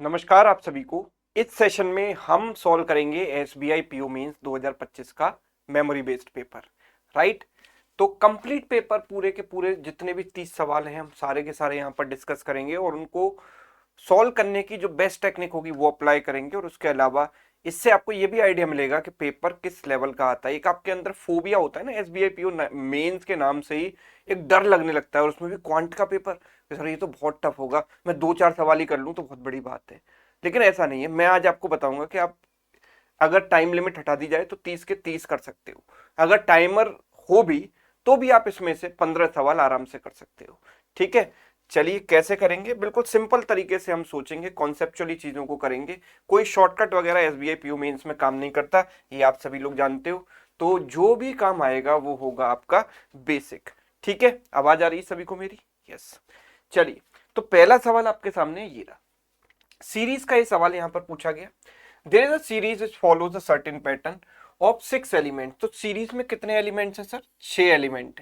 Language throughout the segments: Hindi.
नमस्कार आप सभी को। इस सेशन में हम सॉल्व करेंगे एसबीआई पीओ मेंस 2025 का मेमोरी बेस्ड पेपर। राइट, तो कंप्लीट पेपर पूरे के पूरे जितने भी 30 सवाल हैं हम सारे के सारे यहाँ पर डिस्कस करेंगे और उनको सॉल्व करने की जो बेस्ट टेक्निक होगी वो अप्लाई करेंगे। और उसके अलावा इससे आपको ये भी आइडिया मिलेगा कि पेपर किस लेवल का आता है। एक आपके अंदर फोबिया होता है ना, एसबीआई पीओ मेंस के नाम से ही एक डर लगने लगता है, और उसमें भी क्वांट का पेपर, सर ये तो बहुत टफ होगा, मैं दो चार सवाल ही कर लूं तो बहुत बड़ी बात है। लेकिन ऐसा नहीं है। मैं आज आपको बताऊंगा कि आप अगर टाइम लिमिट हटा दी जाए तो 30 के 30 कर सकते हो। अगर टाइमर हो भी तो भी आप इसमें से 15 सवाल आराम से कर सकते हो। ठीक है, चलिए कैसे करेंगे। बिल्कुल सिंपल तरीके से हम सोचेंगे, कॉन्सेप्चुअली चीजों को करेंगे। कोई शॉर्टकट वगैरह एसबीआई पीओ मेंस में काम नहीं करता, ये आप सभी लोग जानते हो। तो जो भी काम आएगा वो होगा आपका बेसिक। ठीक है, आवाज आ रही है सभी को मेरी? यस। चलिए, तो पहला सवाल आपके सामने ये रहा। सीरीज का ये सवाल यहां पर पूछा गया। There is a series which follows a certain pattern of 6 element. तो सीरीज में कितने एलिमेंट्स हैं सर? 6 एलिमेंट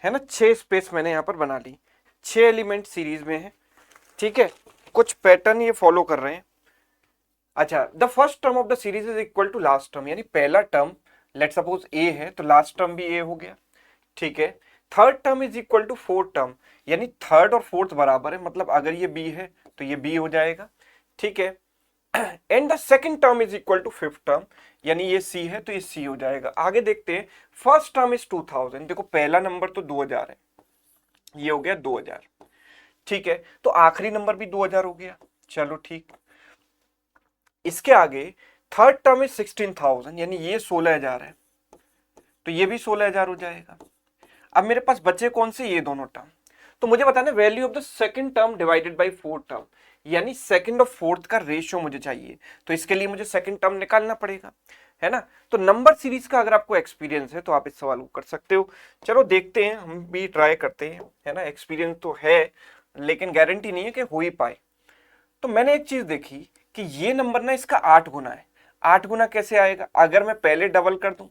है ना। 6 स्पेस मैंने यहां पर बना ली। 6 एलिमेंट सीरीज में है। ठीक है, कुछ पैटर्न ये फॉलो कर रहे हैं। अच्छा, the first term of the series is equal to last term, यानी पहला टर्म लेट सपोज ए है तो लास्ट टर्म भी ए हो गया। ठीक है, third term is equal to fourth term, यानी थर्ड और फोर्थ बराबर है, मतलब अगर ये बी है तो ये बी हो जाएगा। ठीक है, and the second term is equal to fifth term, यानी ये सी है तो ये सी हो जाएगा। आगे देखते हैं, फर्स्ट टर्म इज 2000। देखो पहला नंबर तो 2000 है, ये हो गया 2000। ठीक है, तो आखिरी नंबर भी 2000 हो गया। चलो ठीक, इसके आगे थर्ड टर्म इज 16000, यानी ये 16000 है तो ये भी 16000 हो जाएगा। अब मेरे पास बचे कौन से? ये दोनों टर्म। तो मुझे बताना value of the second term divided by fourth term, यानी सेकंड और फोर्थ का रेशियो मुझे चाहिए। तो इसके लिए मुझे सेकंड टर्म निकालना पड़ेगा, है ना। तो नंबर सीरीज का अगर आपको एक्सपीरियंस है तो आप इस सवाल को कर सकते हो। चलो देखते हैं, हम भी ट्राई करते हैं, है ना। एक्सपीरियंस तो है लेकिन गारंटी नहीं है कि हो ही पाए। तो मैंने एक चीज देखी कि ये नंबर ना इसका 8 गुना है। 8 गुना कैसे आएगा? अगर मैं पहले डबल कर दूं,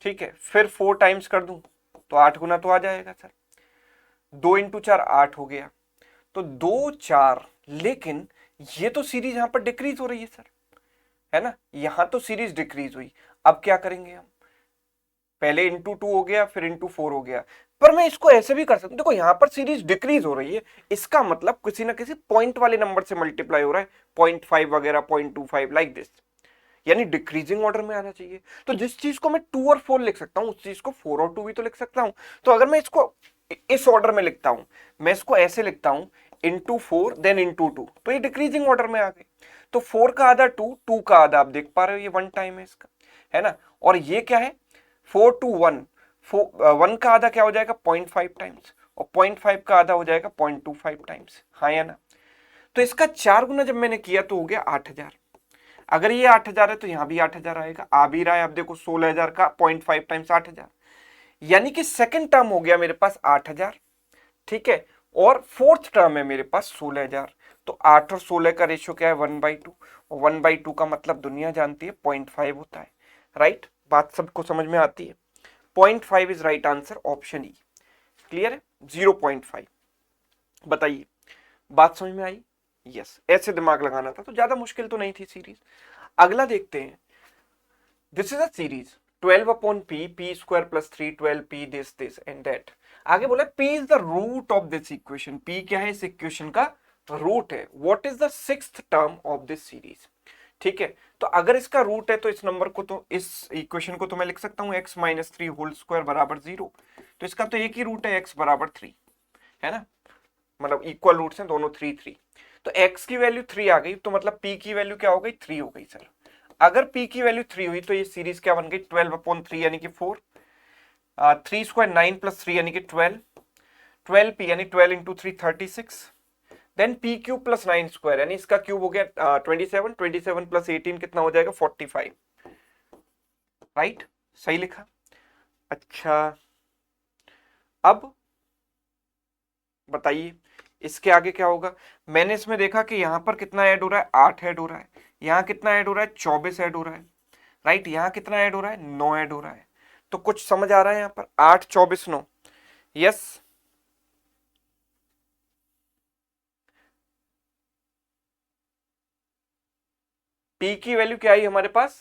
ठीक है, फिर 4 टाइम्स कर दूं तो 8 गुना तो आ जाएगा सर। 2 × 4 8 हो गया, तो 2 4। लेकिन ये तो सीरीज यहां पर डिक्रीज हो रही है सर, है ना। यहां तो सीरीज डिक्रीज हुई। अब क्या करेंगे हम? पहले इंटू 2 हो गया, फिर इंटू 4 हो गया। पर मैं इसको ऐसे भी कर सकता हूं। देखो यहां पर सीरीज डिक्रीज हो रही है, इसका मतलब किसी ना किसी पॉइंट वाले नंबर से मल्टीप्लाई हो रहा है। 0.5 वगैरह, 0.25 लाइक दिस, यानी डिक्रीजिंग ऑर्डर में आना चाहिए। तो जिस चीज को मैं 2 और 4 लिख सकता हूं उस चीज को 4 और 2 भी तो लिख सकता हूं। तो अगर मैं इसको इस ऑर्डर में लिखता हूं, मैं इसको ऐसे लिखता हूं, इंटू 4 देन इंटू 2, तो ये डिक्रीजिंग ऑर्डर में आ गए। तो 4 का आधा 2, 2 का आधा आप देख पा रहे हो ये 1 टाइम है इसका, है ना। और ये क्या है? 4 टू 1, 1 का आधा क्या हो जाएगा? 0.5 टाइम्स, और 0.5 का आधा हो जाएगा 0.25 टाइम्स, हाँ या ना। तो इसका 4 गुना जब मैंने किया तो हो गया 8000। अगर ये 8000 है तो यहां भी 8000 आएगा। आ भी रहा है, अब देखो 16000 का 0.5 टाइम्स 8000, यानी कि सेकंड टर्म हो गया मेरे पास 8000। ठीक है, और फोर्थ टर्म है मेरे पास 16000। तो 8 और 16 का रेशियो क्या है? 1/2। और 1/2 का मतलब दुनिया जानती है 0.5 होता है। राइट, बात सबको समझ में आती है। 0.5 is right answer, option E. Clear है? 0.5। बताइए, बात समझ में आई? यस, ऐसे दिमाग लगाना था, तो ज्यादा मुश्किल तो नहीं थी सीरीज। अगला देखते हैं। This is a series 12 upon P, P square plus 3, 12p this and that. आगे बोला p is the root of this equation. p क्या है? इस इक्वेशन का रूट है। What is the sixth term of this series? ठीक है, तो अगर इसका रूट है तो इस नंबर को, तो इस इक्वेशन को तो मैं लिख सकता हूं x माइनस 3 होल स्क्वायर बराबर 0। तो इसका तो एक ही रूट है, x बराबर 3, है ना। मतलब इक्वल रूट्स हैं दोनों, 3 3। तो x की वैल्यू 3 आ गई, तो मतलब p की वैल्यू क्या हो गई? 3 हो गई सर। अगर p की वैल्यू 3 हुई तो ये सीरीज क्या बन गई? 12 अपॉन 3 यानी कि 4, 3 स्क्वायर 9 प्लस 3 यानी कि 12, 12p यानी 12 into 3 36, then p cube plus 9 square यानी इसका क्यूब हो गया 27, 27 प्लस 18 कितना हो जाएगा? 45। राइट, सही लिखा। अच्छा, अब बताइए इसके आगे क्या होगा। मैंने इसमें देखा कि यहां पर कितना ऐड हो रहा है? 8 ऐड हो रहा है। यहां कितना ऐड हो रहा है? 24 ऐड हो रहा है। राइट, यहां कितना ऐड हो रहा है? 9 ऐड हो रहा है। तो कुछ समझ आ रहा है यहां पर? 8 24 9। यस, p की वैल्यू क्या आई हमारे पास,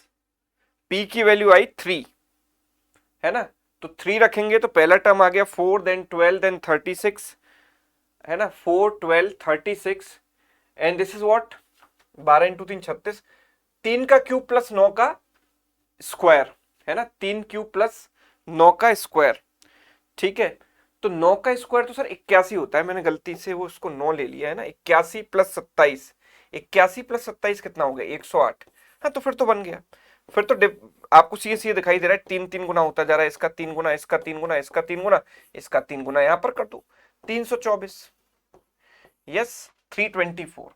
p की वैल्यू आई 3, है ना, तो 3 रखेंगे तो पहला टर्म आ गया 4, देन 12, देन 36, है ना, 4 12 36, and this is what 12 into 3 36, 3 का क्यूब प्लस 9 का स्क्वायर, है ना, 3 क्यूब प्लस 9 का स्क्वायर, ठीक है। तो 9 का स्क्वायर तो सर 81 होता है, मैंने गलती से वो उसको 9 ले लिया है ना, 81 प्लस 27, 81 प्लस 27 कितना हो गया 108, हाँ तो फिर तो बन गया, फिर तो आपको सीए दिखाई दे रहा है, 3 3 गुना होता जा रहा है, इसका 3 गुना, इसका 3 गुना, इसका 3 गुना, इसका 3 गुना, यहां पर कर दो 324, यस 324,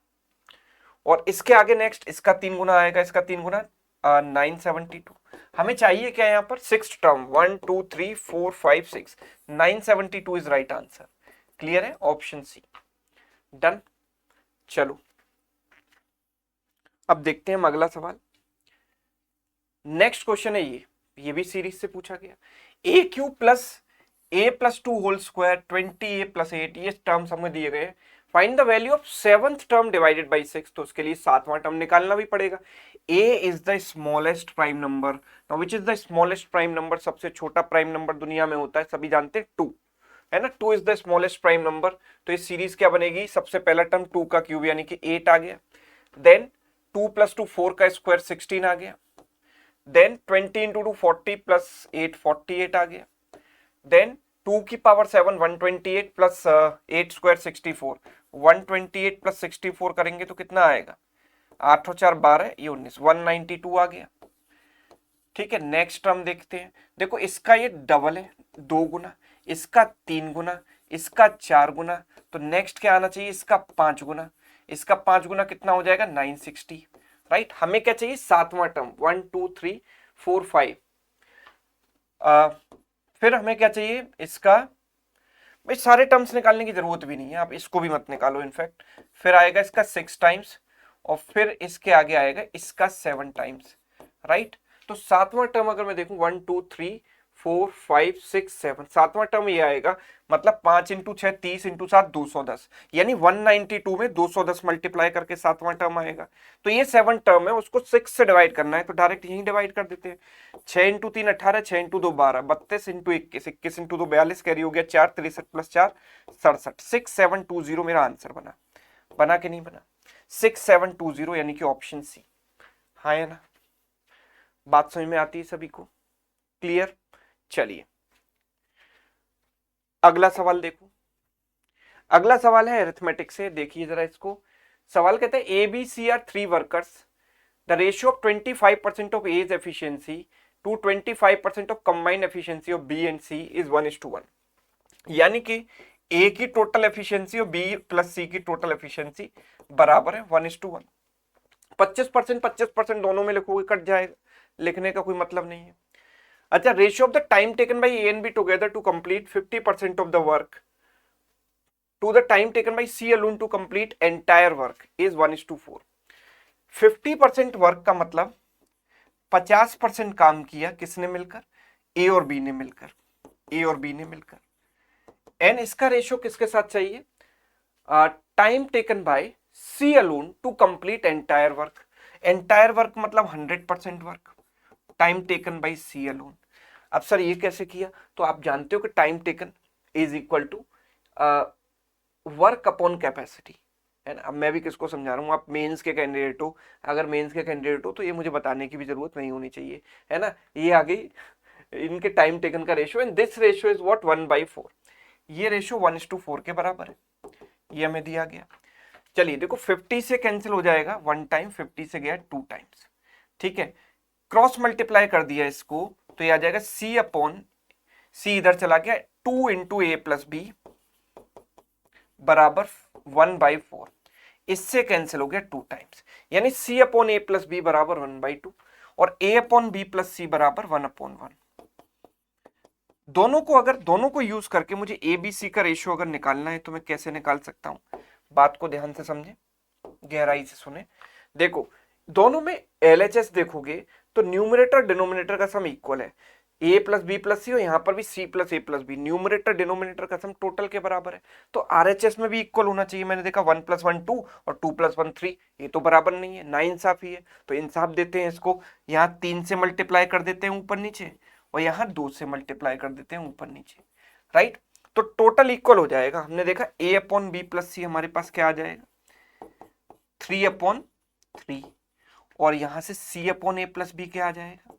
और इसके आगे नेक्स्ट इसका 3 गुना आएगा, इसका 3 गुना 972, हमें चाहिए क्या यहां पर 6 term, 1 2 3 4 5 6, 972 is right answer, clear है, ऑप्शन सी, डन। चलो अब देखते हैं हम अगला सवाल, नेक्स्ट क्वेश्चन है ये भी सीरीज से पूछा गया, a cube plus a plus 2 whole square 20a plus 8, ये टर्म्स हमें दिए गए, find the value of 7th term divided by 6, तो उसके लिए 7वां टर्म निकालना भी पड़ेगा। a is the smallest prime number, now which is the smallest prime number, सबसे छोटा प्राइम नंबर दुनिया में होता है, सभी जानते हैं 2, है ना, 2 is the smallest prime number, तो इस सीरीज क्या बनेगी, सबसे पहला टर्म 2 का क्यूब यानी कि 8 आ गया, देन 2 प्लस 2 4 का स्क्वायर 16 आ गया, देन 20 इंटू 2 40 प्लस 8 48 आ गया, देन 2 की पावर 7 128 प्लस 8 स्क्वायर 64, 128 प्लस 64 करेंगे तो कितना आएगा, 8 और 4 12, ये 19, 192 आ गया, ठीक है। नेक्स्ट टर्म देखते हैं, देखो इसका ये डबल है 2 गुना, इसका 3 गुना, इसका 4 गुना, तो नेक्स्ट क्या आना चाहिए, इसका 5 गुना, इसका 5 गुना कितना हो जाएगा 960, राइट। हमें क्या चाहिए 7वां टर्म 1 2 3 4 5, फिर हमें क्या चाहिए इसका, भाई सारे टर्म्स निकालने की जरूरत भी नहीं है, आप इसको भी मत निकालो इनफैक्ट, फिर आएगा इसका 6 टाइम्स, और फिर इसके आगे आएगा इसका 7 टाइम्स, राइट। तो 7वां टर्म अगर मैं देखूं 1 2 3 4 5 6 7, 7वां टर्म ये आएगा, मतलब 5 इंटू 6 30 इंटू 7 210, यानी 192 में 210 मल्टीप्लाई करके 7वां टर्म आएगा, तो ये 7 टर्म है, उसको 6 से डिवाइड करना है, तो डायरेक्ट यहीं डिवाइड कर देते हैं, 6 into 3 18, 6 into 2 12, 32 into 21 21 into 2 42, carry हो गया 4 63 प्लस 4 67, 6720 मेरा आंसर बना, बना कि नहीं बना, 6720 यानी कि ऑप्शन सी, हाँ है ना, बात समझ में आती है सभी को, क्लियर। चलिए अगला सवाल देखो, अगला सवाल है अरिथमेटिक से, देखिए जरा इसको, सवाल कहता है A B C are 3 workers, the ratio of 25% of A is efficiency to 25% of combined efficiency of B and C is 1:1, यानी कि ए की टोटल एफिशिएंसी और बी प्लस सी की टोटल एफिशिएंसी बराबर है 1:1, 25% 25% दोनों में लिखोगे कट जाएगा, लिखने का कोई मतलब नहीं है। अच्छा, ratio of the time taken by A and B together to complete 50% of the work to the time taken by C alone to complete entire work is 1:4, 50% work का मतलब 50% काम किया किसने मिलकर, ए और बी ने मिलकर, ए और बी ने मिलकर, एंड इसका रेशियो किसके साथ चाहिए, time taken by C alone to complete entire work, entire work मतलब 100% work, time taken by C alone. अब सर ये कैसे किया, तो आप जानते हो कि time taken is equal to work upon capacity, है ना। अब मैं भी किसको समझा रहा हूँ, आप मेंस के कैंडिडेट हो, अगर मेंस के कैंडिडेट हो तो ये मुझे बताने की भी जरूरत नहीं होनी चाहिए, है ना, ये आ गई इनके टाइम टेकन का ratio, and this ratio is what 1/4, ये रेशियो 1:4 के बराबर है, ये हमें दिया गया। चलिए देखो 50 से कैंसिल हो जाएगा 1 टाइम, 50 से गया 2 टाइम्स, ठीक है, क्रॉस मल्टीप्लाई कर दिया इसको तो ये आ जाएगा सी अपॉन सी, इधर चला गया 2 इंटू ए प्लस बी बराबर 1/4, इससे कैंसिल हो गया 2 टाइम्स, यानी सी अपॉन ए प्लस बी बराबर 1/2 और ए अपॉन बी प्लस सी बराबर 1/1। दोनों को यूज करके मुझे ए बी सी का रेशियो अगर निकालना है तो मैं कैसे निकाल सकता हूं, बात को ध्यान से समझे, गहराई से सुने। देखो दोनों में एलएचएस देखोगे तो न्यूमरेटर डिनोमिनेटर का सम इक्वल है, ए प्लस बी प्लस सी, और यहाँ पर भी C plus a plus B, numerator denominator का सम टोटल के बराबर है। तो आरएचएस में भी इक्वल होना चाहिए। मैंने देखा 1 + 1 2 और 2 + 1 3, ये तो बराबर नहीं है, ना इंसाफी है। तो इंसाफ देते हैं इसको, यहाँ 3 से मल्टीप्लाई कर देते हैं ऊपर नीचे, और यहाँ 2 से मल्टीप्लाई कर देते हैं ऊपर नीचे, राइट। तो टोटल इक्वल हो जाएगा। हमने देखा ए अपॉन बी प्लस सी हमारे पास क्या आ जाएगा, 3/3, और यहां से सी अपॉन ए प्लस बी क्या आ जाएगा,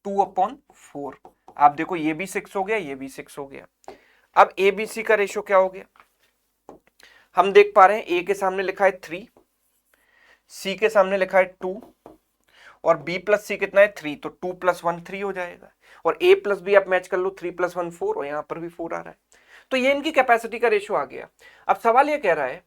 2/4। आप देखो ये भी 6 हो गया, ये भी 6 हो गया। अब ए बी सी का रेशो क्या हो गया, हम देख पा रहे हैं ए के सामने लिखा है 3, सी के सामने लिखा है 2, और b प्लस सी कितना है 3, तो 2 + 1 3 हो जाएगा। और a प्लस बी आप मैच कर लो, 3 + 1 4, और यहां पर भी 4 आ रहा है। तो ये इनकी कैपेसिटी का रेशो आ गया। अब सवाल ये कह रहा है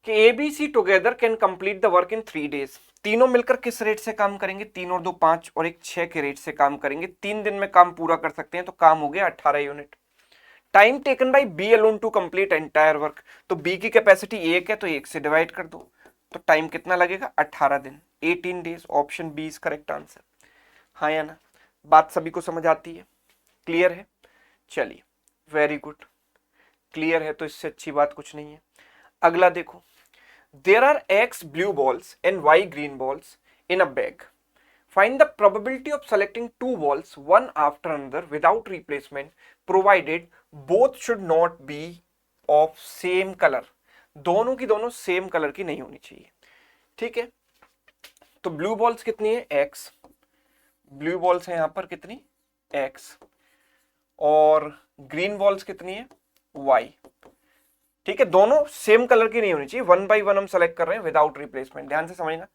कि A B C together can complete the work in 3 days। तीनों मिलकर किस रेट से काम करेंगे, 3 और 2 5 और 1 6 के रेट से काम करेंगे। 3 दिन में काम पूरा कर सकते हैं, तो काम हो गया 18 unit. Time taken by B alone to complete entire work, तो बी की कैपेसिटी 1 है, तो 1 से डिवाइड कर दो, तो टाइम कितना लगेगा, 18 दिन, 18 days। Option B is correct answer. हाँ या ना, बात सभी को समझ आती है, क्लियर है? चलिए, वेरी गुड, क्लियर है तो इससे अच्छी बात कुछ नहीं है। अगला देखो, there are x blue balls and y green balls in a bag. Find the probability of selecting 2 balls one after another without replacement, provided both should not be of same color। दोनों की दोनों सेम कलर की नहीं होनी चाहिए, ठीक है। तो ब्लू बॉल्स कितनी है, x, ब्लू बॉल्स है यहां पर कितनी, x, और ग्रीन बॉल्स कितनी है, y, ठीक है। दोनों सेम कलर की नहीं होनी चाहिए, 1 by 1 हम सेलेक्ट कर रहे हैं विदाउट रिप्लेसमेंट। ध्यान से समझना,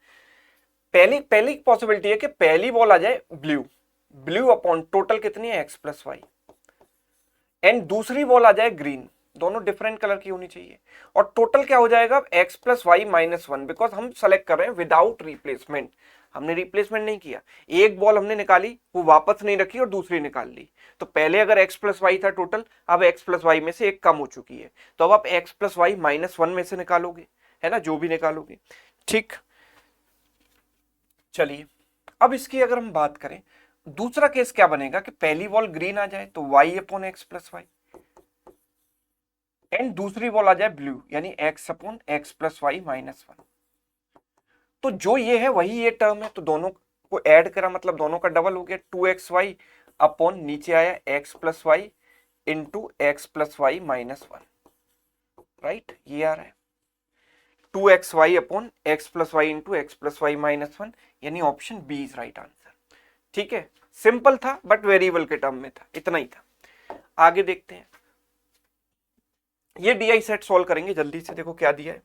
पहली पॉसिबिलिटी है कि पहली बॉल आ जाए ब्लू, ब्लू अपॉन टोटल कितनी है x + y, एंड दूसरी बॉल आ जाए ग्रीन, दोनों डिफरेंट कलर की होनी चाहिए, और टोटल क्या हो जाएगा, x + y - 1, बिकॉज हम सेलेक्ट कर रहे हैं विदाउट रिप्लेसमेंट, हमने रिप्लेसमेंट नहीं किया। एक बॉल हमने निकाली, वो वापस नहीं रखी और दूसरी निकाल ली। तो पहले अगर x + y था टोटल, अब x + y में से एक कम हो चुकी है, तो अब आप x + y - 1 में से निकालोगे, है ना, जो भी निकालोगे, ठीक। चलिए, अब इसकी अगर हम बात करें, दूसरा केस क्या बनेगा कि पहली बॉल ग्रीन आ जाए तो y/x + y, एंड दूसरी बॉल आ जाए ब्लू, यानी x/x + y - 1। तो जो ये है वही ये टर्म है, तो दोनों को ऐड करा, मतलब दोनों का डबल हो गया, 2xy अपॉन नीचे आया x + y into x + y - 1, right, ये आ रहा है 2xy upon x + y into x + y - 1, यानी option B is right answer. ठीक है, सिंपल था बट वेरिएबल के टर्म में था, इतना ही था। आगे देखते हैं, ये DI सेट सॉल्व करेंगे जल्दी से। देखो क्या दिया है,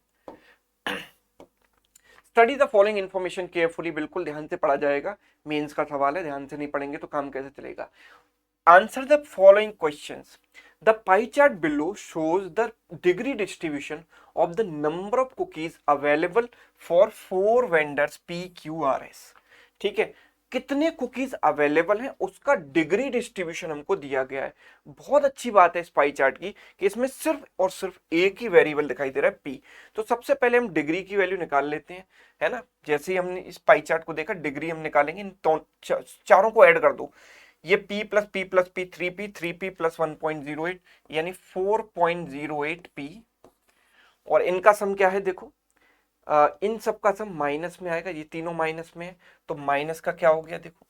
study the following information carefully, बिल्कुल ध्यान से पढ़ा जाएगा, मेंस का सवाल है, ध्यान से नहीं पढ़ेंगे तो काम कैसे चलेगा। Answer the following questions. The pie chart below shows the degree distribution of the number of cookies available for 4 vendors PQRS। ठीक है, कितने कुकीज अवेलेबल हैं उसका डिग्री डिस्ट्रीब्यूशन हमको दिया गया है। बहुत अच्छी बात है इस पाई चार्ट की कि इसमें सिर्फ और सिर्फ एक ही वेरिएबल दिखाई दे रहा है P। तो सबसे पहले हम डिग्री की वैल्यू निकाल लेते हैं, है ना। जैसे ही हमने इस पाई चार्ट को देखा, डिग्री हम निकालेंगे, इन चारों को ऐड कर दो, ये p + p + p 3p + 1.08 यानी 4.08p, और इनका सम क्या है देखो, इन सब का सम माइनस में आएगा, ये तीनों माइनस में है, तो माइनस का क्या हो गया देखो,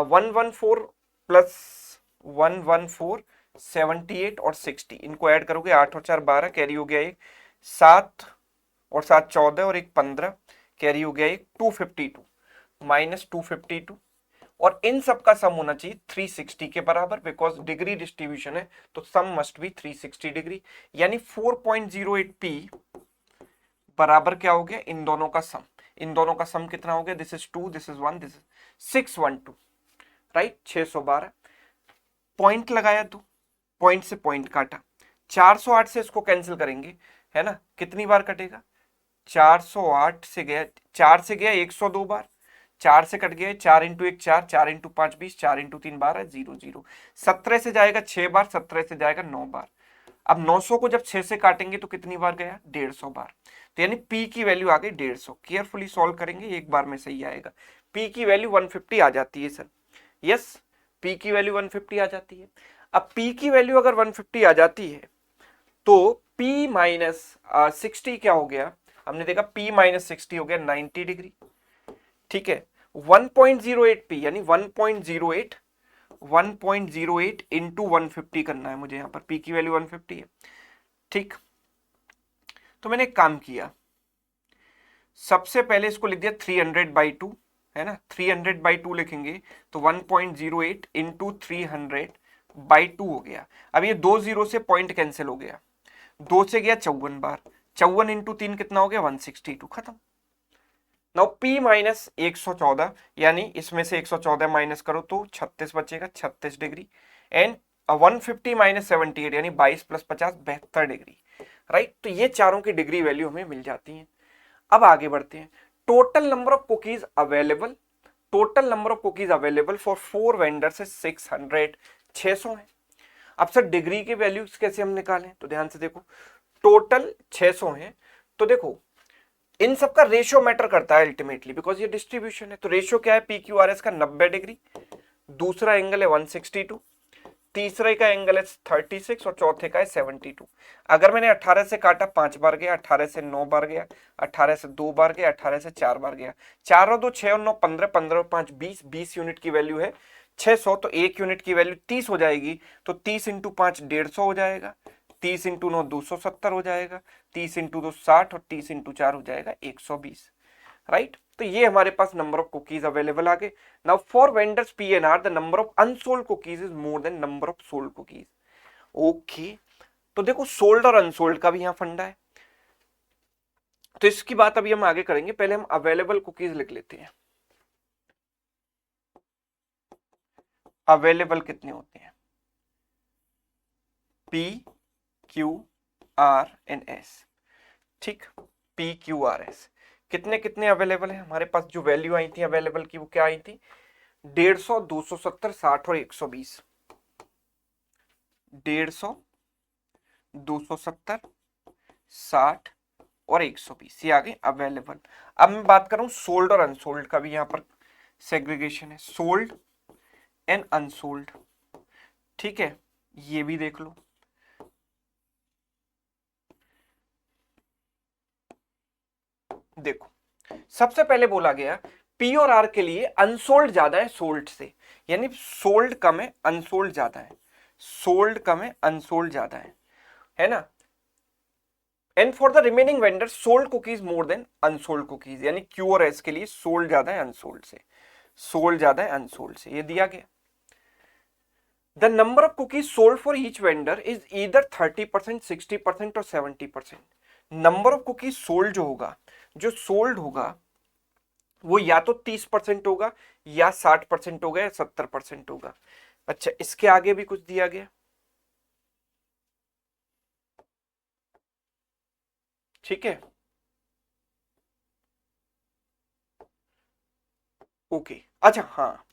114 + 114 78 और 60, इनको ऐड करोगे 8 और 4 12, कैरी हो गया एक 7 और 7 14 और एक 15, कैरी हो गया एक 252 -252, और इन सब का सम होना चाहिए 360 के बराबर, बिकॉज डिग्री डिस्ट्रीब्यूशन है तो सम मस्ट बी 360 डिग्री, यानी 4.08p बराबर क्या हो गया, इन दोनों का सम। इन दोनों का सम कितना हो गया, this is 2, this is 1, this is 612, right, 612। Point लगाया तो पॉइंट से पॉइंट काटा, 408 से इसको कैंसिल करेंगे, है ना, कितनी बार कटेगा, 408 से गया, 4 से गया 102 बार, 4 से कट गया 4 × 1 4, 4 × 5 20, 4 × 3 12, 0 0। 17 से जाएगा 6 बार, 17 से जाएगा 9 बार। अब 900 को जब 6 से काटेंगे तो कितनी बार गया, 150 बार। तो यानी P की वैल्यू आ गई 150। केयरफुली सॉल्व करेंगे, एक बार में सही आएगा। P की वैल्यू 150 आ जाती है सर, यस, P की वैल्यू 150 आ जाती है। अब P की वैल्यू अगर 150 आ जाती है तो P माइनस 60 क्या हो गया, हमने देखा P माइनस 60 हो गया 90 डिग्री, ठीक है। 1.08 P यानी 1.08 इंटू 150 करना है मुझे, यहाँ पर P की वैल्यू 150 है, ठीक। तो मैंने एक काम किया, सबसे पहले इसको लिख दिया 300/2, है ना, 300/2 लिखेंगे तो 1.08 इंटू 300/2 हो गया। अब ये 2 जीरो से पॉइंट कैंसिल हो गया, 2 से गया 54 बार, 54 इंटू 3 कितना हो गया 162, खत्म। नाउ P माइनस 114 यानी इसमें से 114 माइनस करो तो 36 बचेगा, 36 डिग्री। एंड 150 माइनस 78 यानी 22 प्लस 50 72 डिग्री, राइट। तो ये चारों की डिग्री वैल्यू हमें मिल जाती है। अब आगे बढ़ते हैं, total number of cookies available, total number of cookies available for 4 vendors है 600, 600 है। अब सर डिग्री के वैल्यूज कैसे हम निकालें, तो ध्यान से देखो, टोटल 600 है, तो देखो इन सबका रेशियो मैटर करता है अल्टीमेटली, बिकॉज ये डिस्ट्रीब्यूशन है। तो रेशियो क्या है, PQRS का 90 डिग्री, दूसरा एंगल है 162, तीसरे का एंगल है 36 और चौथे का है 72। अगर मैंने 18 से काटा 5 बार गया, 18 से 9 बार गया, 18 से 2 बार गया, 18 से 4 बार गया, 4 और 2 6 और 9 15, 15 और 5 20, 20 यूनिट की वैल्यू है 600, तो 1 यूनिट की वैल्यू 30 हो जाएगी। तो 30 इंटू 5 150 हो जाएगा, 30 इंटू 9 270 हो जाएगा, 30 इंटू 2 60 और 30 इंटू 4 हो जाएगा 120, राइट। तो ये हमारे पास नंबर ऑफ कुकीज अवेलेबल आ गए। Now for vendors PNR the number of unsold cookies is more than number of sold cookies. Okay, तो देखो सोल्ड और अनसोल्ड का भी यहां फंडा है, तो इसकी बात अभी हम आगे करेंगे, पहले हम अवेलेबल कुकीज लिख लेते हैं। अवेलेबल कितने होते हैं, PQRNS, ठीक। PQRS कितने कितने अवेलेबल है हमारे पास, जो वैल्यू आई थी अवेलेबल की वो क्या आई थी, 150, 270, 60 और 120, 150, 270, 60 और 120, ये आ गए अवेलेबल। अब मैं बात कर रहा हूं सोल्ड और अनसोल्ड का भी, यहां पर सेग्रीगेशन है, सोल्ड एंड अनसोल्ड, ठीक है, ये भी देख लो। देखो सबसे पहले बोला गया P और R के लिए अनसोल्ड ज्यादा है सोल्ड से, यानी सोल्ड कम है अनसोल्ड ज्यादा है, सोल्ड कम है अनसोल्ड ज्यादा है ना। And for the remaining vendor sold cookies more than unsold cookies, यानी Q और S के लिए सोल्ड ज्यादा है अनसोल्ड से, सोल्ड ज्यादा है अनसोल्ड से, ये दिया गया। The number of cookies sold for each vendor is either 30%, 60% और 70%। नंबर ऑफ कुकीज सोल्ड जो होगा, जो सोल्ड होगा वो या तो 30% होगा या 60% होगा या 70% होगा। अच्छा, इसके आगे भी कुछ दिया गया, ठीक है, ओके। अच्छा हाँ,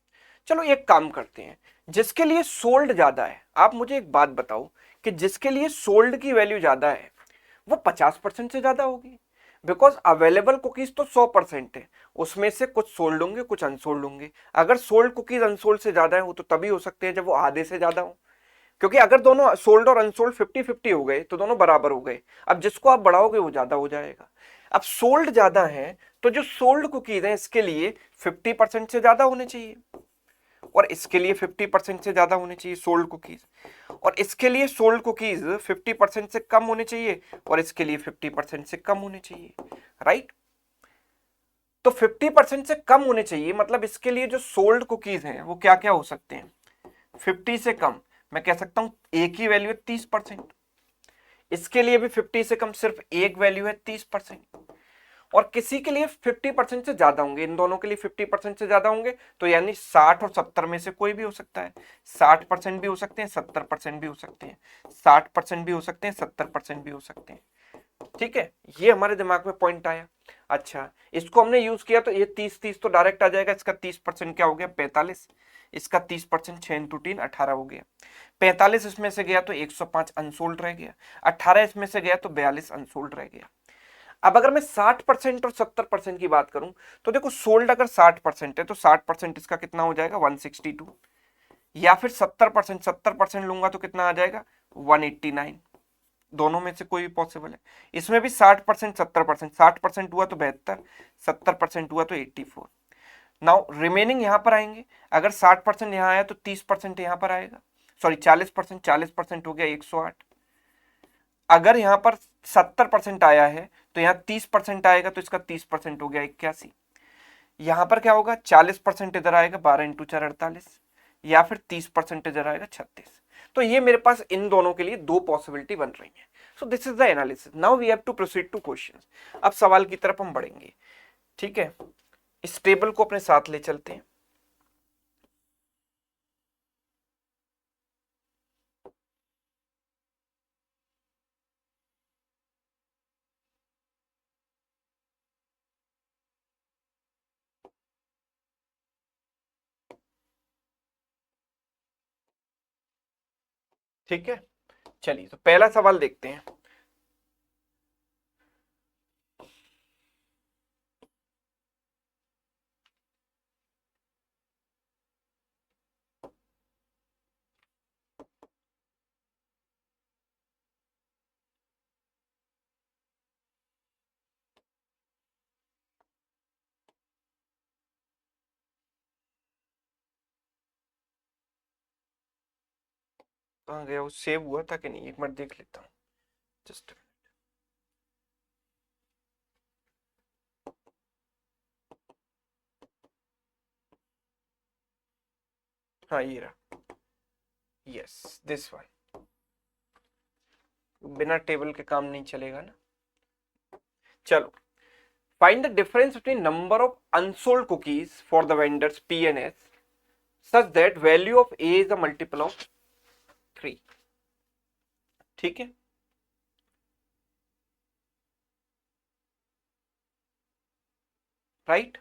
चलो एक काम करते हैं, जिसके लिए सोल्ड ज्यादा है, आप मुझे एक बात बताओ कि जिसके लिए सोल्ड की वैल्यू ज्यादा है वो 50% से ज्यादा होगी, बिकॉज अवेलेबल कुकीज तो 100% है, उसमें से कुछ सोल्ड होंगे कुछ अनसोल्ड होंगे। अगर सोल्ड कुकीज अनसोल्ड से ज्यादा है वो तो तभी हो सकते हैं जब वो आधे से ज्यादा हो, क्योंकि अगर दोनों सोल्ड और अनसोल्ड 50-50 हो गए तो दोनों बराबर हो गए। अब जिसको आप बढ़ाओगे वो ज्यादा हो जाएगा। अब सोल्ड ज्यादा है तो जो सोल्ड कुकीज हैं इसके लिए 50% से ज्यादा होने चाहिए, और इसके लिए 50% से ज्यादा होने चाहिए सोल्ड कुकीज, और इसके लिए सोल्ड कुकीज 50% से कम होने चाहिए, और इसके लिए 50% से कम होने चाहिए, राइट। तो 50% से कम होने चाहिए, मतलब इसके लिए जो सोल्ड कुकीज हैं वो क्या क्या हो सकते हैं, 50 से कम, मैं कह सकता हूं एक ही वैल्यू है 30%, इसके लिए भी 50 से कम सिर्फ एक वैल्यू है 30%, और किसी के लिए 50% से ज्यादा होंगे, इन दोनों के लिए 50% से ज्यादा होंगे, तो यानी 60 और 70 में से कोई भी हो सकता है, 60% भी हो सकते हैं 70% भी हो सकते हैं, 60% भी हो सकते हैं 70% भी हो सकते हैं, ठीक है। ये हमारे दिमाग में पॉइंट आया। अच्छा, इसको हमने यूज किया तो ये 30-30 तो डायरेक्ट आ जाएगा, इसका 30% क्या हो गया 45, इसका 30% 6 इंटू 3 18 हो गया, 45 इसमें से गया तो 105 अनसोल्ड रह गया, 18 इसमें से गया तो 42 अनसोल्ड रह गया। अब अगर मैं 60% और 70% की बात करूं तो देखो सोल्ड अगर 60% है तो 60% इसका कितना हो जाएगा 162, या फिर 70% लूंगा तो कितना आ जाएगा 189। दोनों में से कोई भी पॉसिबल है। इसमें भी 60% 70%, 60% हुआ तो 72, 70% हुआ तो 84। नाउ रिमेनिंग यहां पर आएंगे, अगर 60% यहां आया तो 30% यहां पर आएगा, सॉरी 40%, 40% हो गया 108। अगर यहां पर 70% आया है तो यहाँ 30% आएगा तो इसका 30% हो गया 81। यहां पर क्या होगा 40% इधर आएगा, 12 × 4 = 48, या फिर 30% इधर आएगा 36। तो ये मेरे पास इन दोनों के लिए दो पॉसिबिलिटी बन रही है। So this is the analysis. Now we have to proceed to questions. अब सवाल की तरफ हम बढ़ेंगे। ठीक है, इस टेबल को अपने साथ ले चलते हैं। ठीक है, चलिए तो पहला सवाल देखते हैं। कहाँ गया वो, सेव हुआ था कि नहीं, एक मिनट देख लेता हूँ जस्ट। हाँ ये रहा, यस दिस वन। बिना टेबल के काम नहीं चलेगा ना। चलो, find the difference between number of unsold cookies for the vendors P and S such that value of A is a multiple of 3। ठीक है, right,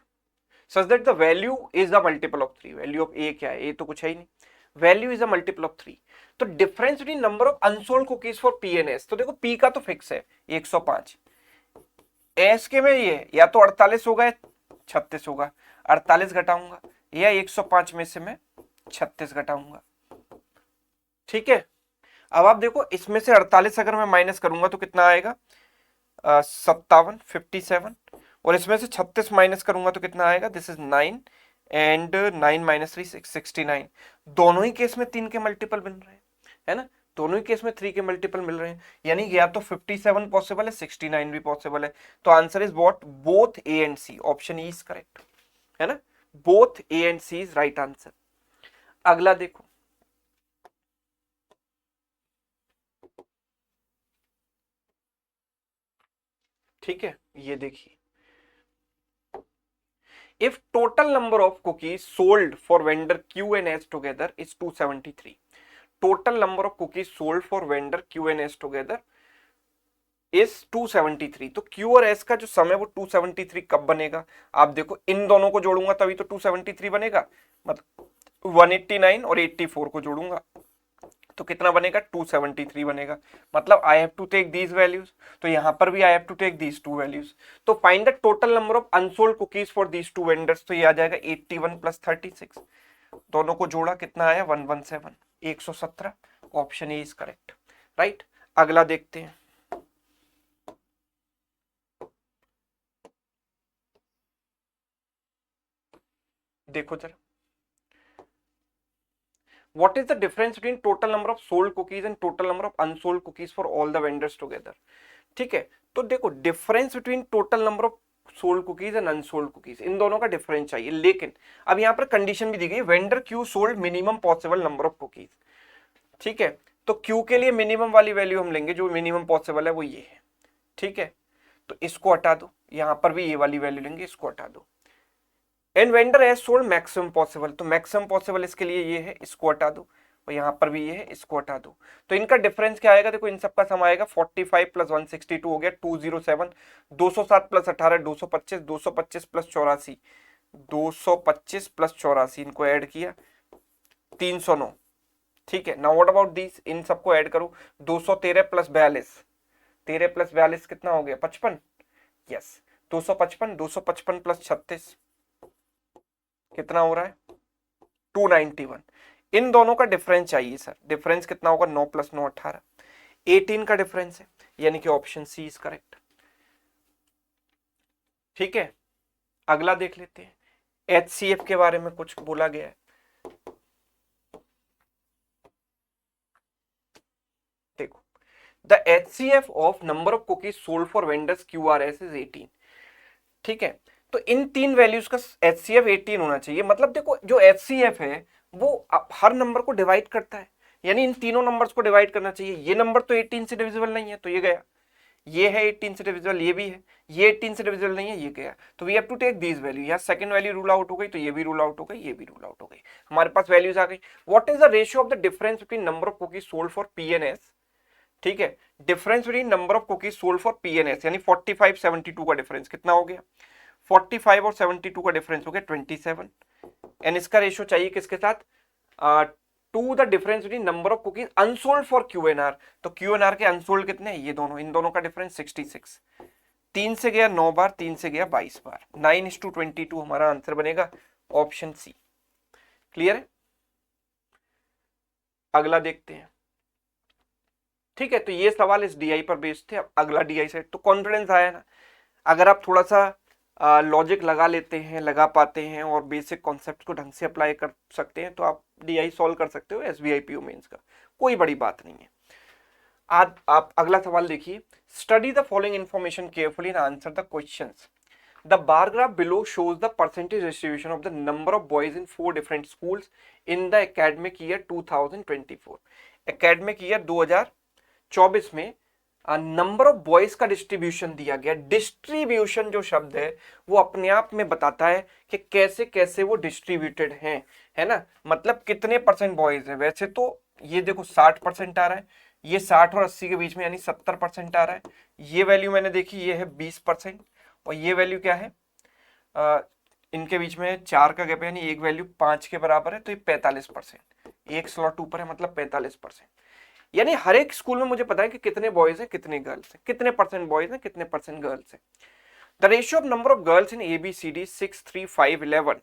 such that the value is a multiple of 3। Value of a क्या है, ए तो कुछ है ही नहीं, value is a multiple of 3। तो difference between number of unsold cookies for P and S, तो देखो पी का तो फिक्स है 105, एस के में ये या तो 48 होगा या 36 होगा, 48 घटाऊंगा या 105 में से मैं 36 घटाऊंगा। ठीक है, अब आप देखो इसमें से 48 अगर मैं माइनस करूंगा तो कितना आएगा 57, 57, और इसमें से 36 माइनस करूंगा तो कितना आएगा, दिस इज 9 एंड 9 माइनस 3 69। दोनों ही केस में 3 के मल्टीपल मिल रहे हैं, है ना, दोनों ही केस में 3 के मल्टीपल मिल रहे हैं, यानी या तो 57 पॉसिबल है 69 भी पॉसिबल है। तो answer is what, both A and C, option E is correct, है ना, both A and C is right answer. अगला देखो, ठीक है, ये देखिए, if total number of cookies sold for vendor Q and S together is 273, total number of cookies sold for vendor Q and S together is 273, तो Q और S का जो सम है वो 273 कब बनेगा, आप देखो इन दोनों को जोड़ूंगा तभी तो 273 बनेगा, मतलब 189 और 84 को जोड़ूंगा तो कितना बनेगा 273 बनेगा, मतलब I have to take these values, तो यहां पर भी I have to take these two values. तो find the total number of unsold cookies for these two vendors, तो ये आ जाएगा 81 प्लस 36, दोनों को जोड़ा कितना आया 117, 117, option A is correct, right. अगला देखते हैं, देखो जरा, what is the difference between total number of sold cookies and total number of unsold cookies for all the vendors together। ठीक है, तो देखो difference between total number of sold cookies and unsold cookies, इन दोनों का डिफरेंस चाहिए, लेकिन अब यहां पर कंडीशन भी दी गई, vendor Q sold minimum possible number of cookies. ठीक है, तो क्यू के लिए मिनिमम वाली वैल्यू हम लेंगे, जो मिनिमम पॉसिबल है वो ये है। ठीक है, तो इसको हटा दो, यहां पर भी ये वाली वैल्यू लेंगे, इसको हटा दो। And vendor has sold maximum possible, तो मैक्सिमम पॉसिबल इसके लिए ये है, इसको हटा दो, और यहां पर भी ये है, इसको हटा दो। तो इनका डिफरेंस क्या आएगा, देखो इन सबका सम आएगा 45 प्लस 162 हो गया 207, 207 प्लस 18 225, 225 प्लस 84, 225 प्लस 84, इनको ऐड किया 309। ठीक है, नाउ व्हाट अबाउट दिस, इन सबको ऐड करो, 213 प्लस 42, 13 प्लस 42 कितना हो गया 55, यस 255, 255 प्लस 36 कितना हो रहा है 291। इन दोनों का डिफरेंस चाहिए सर, डिफरेंस कितना होगा 9 प्लस 9 18, 18 का डिफरेंस है, यानी कि ऑप्शन सी इज करेक्ट। ठीक है, अगला देख लेते हैं, HCF के बारे में कुछ बोला गया है। देखो, the HCF of number of cookies sold for vendors QRS is 18। ठीक है, तो इन तीन वैल्यूज का HCF 18 होना चाहिए। मतलब देखो जो HCF है वो हर नंबर को डिवाइड करता है, यानी इन तीनों नंबर्स को डिवाइड करना चाहिए। ये नंबर तो 18 से डिविजिबल नहीं है तो ये गया, ये है 18 से डिविजिबल, ये भी है, ये 18 से डिविजिबल नहीं है, ये गया। तो we have to take these value. यहाँ सेकंड वैल्यू रूल आउट हो गई, तो ये भी रूल आउट हो गई, ये भी रूल आउट हो गई, हमारे पास वैल्यूज आ गई। What is the ratio of the difference between number of cookies sold for PNS। ठीक है, difference between number of cookies sold for PNS, यानी 45 72 का डिफरेंस कितना हो गया, 45 और 72 का डिफरेंस हो गया 27। एंड इसका रेशियो चाहिए किसके साथ, to the difference between number of cookies unsold for QNR। तो QNR के अनसोल्ड कितने हैं, ये दोनों, इन दोनों का डिफरेंस 66। 3 से गया 9 बार, 3 से गया 22 बार, 9:22 हमारा आंसर बनेगा ऑप्शन सी। क्लियर है, अगला देखते हैं। ठीक है, तो ये सवाल इस DI पर बेस्ड थे। अब अगला DI सेट, तो कॉन्फिडेंस आया ना, अगर आप थोड़ा सा लॉजिक लगा लेते हैं, लगा पाते हैं और बेसिक कॉन्सेप्ट को ढंग से अप्लाई कर सकते हैं तो आप DI सॉल्व कर सकते हो SBI PO मेंस का, कोई बड़ी बात नहीं है। आज आप अगला सवाल देखिए, study the following information carefully and answer the questions. The bar graph below shows the percentage distribution of the number of boys in 4 different schools in the academic year 2024। Academic year 2024 में नंबर ऑफ बॉयज का डिस्ट्रीब्यूशन दिया गया। डिस्ट्रीब्यूशन जो शब्द है वो अपने आप में बताता है कि कैसे कैसे वो डिस्ट्रीब्यूटेड हैं, है ना, मतलब कितने परसेंट बॉयज हैं। वैसे तो ये देखो 60% आ रहा है, ये 60 और 80 के बीच में यानी 70% आ रहा है। ये वैल्यू मैंने देखी, ये है 20%, और ये वैल्यू क्या है, इनके बीच में 4 का गैप है, यानी एक वैल्यू 5 के बराबर है, तो ये 45%, एक स्लॉट ऊपर है, मतलब 45%। यानी हर एक स्कूल में मुझे पता है कि कितने बॉयज हैं कितने गर्ल्स हैं, कितने परसेंट बॉयज हैं कितने परसेंट गर्ल्स हैं। The ratio of number of girls in ABCD 6 3 5 11।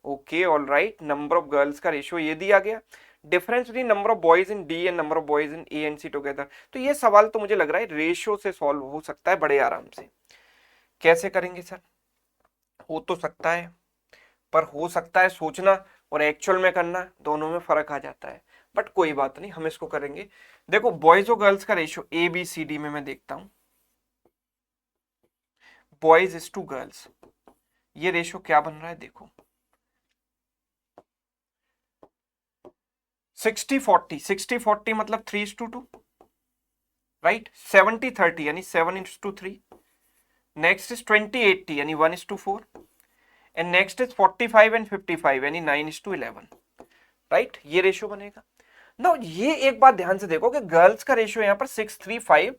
Okay all right, number of girls का रेशियो ये दिया गया। Difference between number of boys in D and number of boys in A and C together. तो ये सवाल तो मुझे लग रहा है रेशियो से सॉल्व हो सकता है बड़े आराम से। कैसे करेंगे सर, हो तो सकता है, पर हो सकता है सोचना और एक्चुअल में करना दोनों में फर्क आ जाता है, बट कोई बात नहीं, हम इसको करेंगे। देखो बॉयज और गर्ल्स का रेशियो ABCD में मैं देखता हूं, बॉयज इज टू गर्ल्स, ये रेशियो क्या बन रहा है, देखो 60-40, 60-40 मतलब 3:2, राइट। 70-30 यानी 7:3। नेक्स्ट इज 20-80 यानी 1:4, एंड नेक्स्ट इज 45 एंड 55 यानी 9:11, राइट। ये रेशियो बनेगा ना। ये एक बात ध्यान से देखो कि गर्ल्स का रेशियो यहाँ पर 6 3 5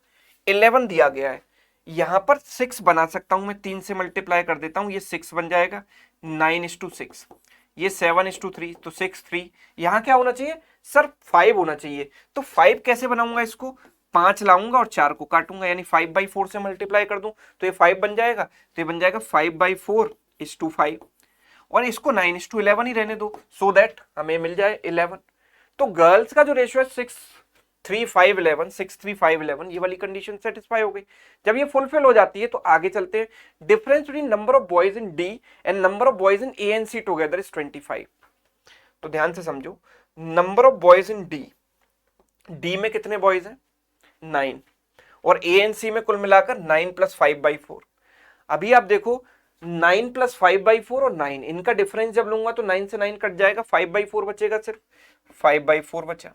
11 दिया गया है, यहां पर 6 बना सकता हूं मैं, 3 से मल्टीप्लाई कर देता हूं, ये 6 बन जाएगा, 9:6, ये 7:3, तो 6 3। यहां क्या होना चाहिए सर, 5 होना चाहिए। तो 5 कैसे बनाऊंगा इसको, 5 लाऊंगा और 4 को काटूंगा, यानी 5/4 से मल्टीप्लाई कर दूं तो ये 5 बन जाएगा, तो ये बन जाएगा 5/4:5, और इसको 9:11 ही रहने दो, सो दैट हमें मिल जाए 11। तो गर्ल्स का जो रेशियो है 6 3 5 11, 6 3 5 11, ये वाली कंडीशन सेटिस्फाई हो गई। जब ये फुलफिल हो जाती है तो आगे चलते हैं। Difference between number of boys in D and number of boys in A and C together is 25। तो ध्यान से समझो, number of boys in D में कितने बॉयज हैं 9, और A एंड C में कुल मिलाकर 9 + 5/4। अभी आप देखो 9 + 5/4 और 9, इनका डिफरेंस जब लूंगा तो 9 से 9 कट जाएगा, 5/4 बचेगा, सिर्फ 5/4 बचा।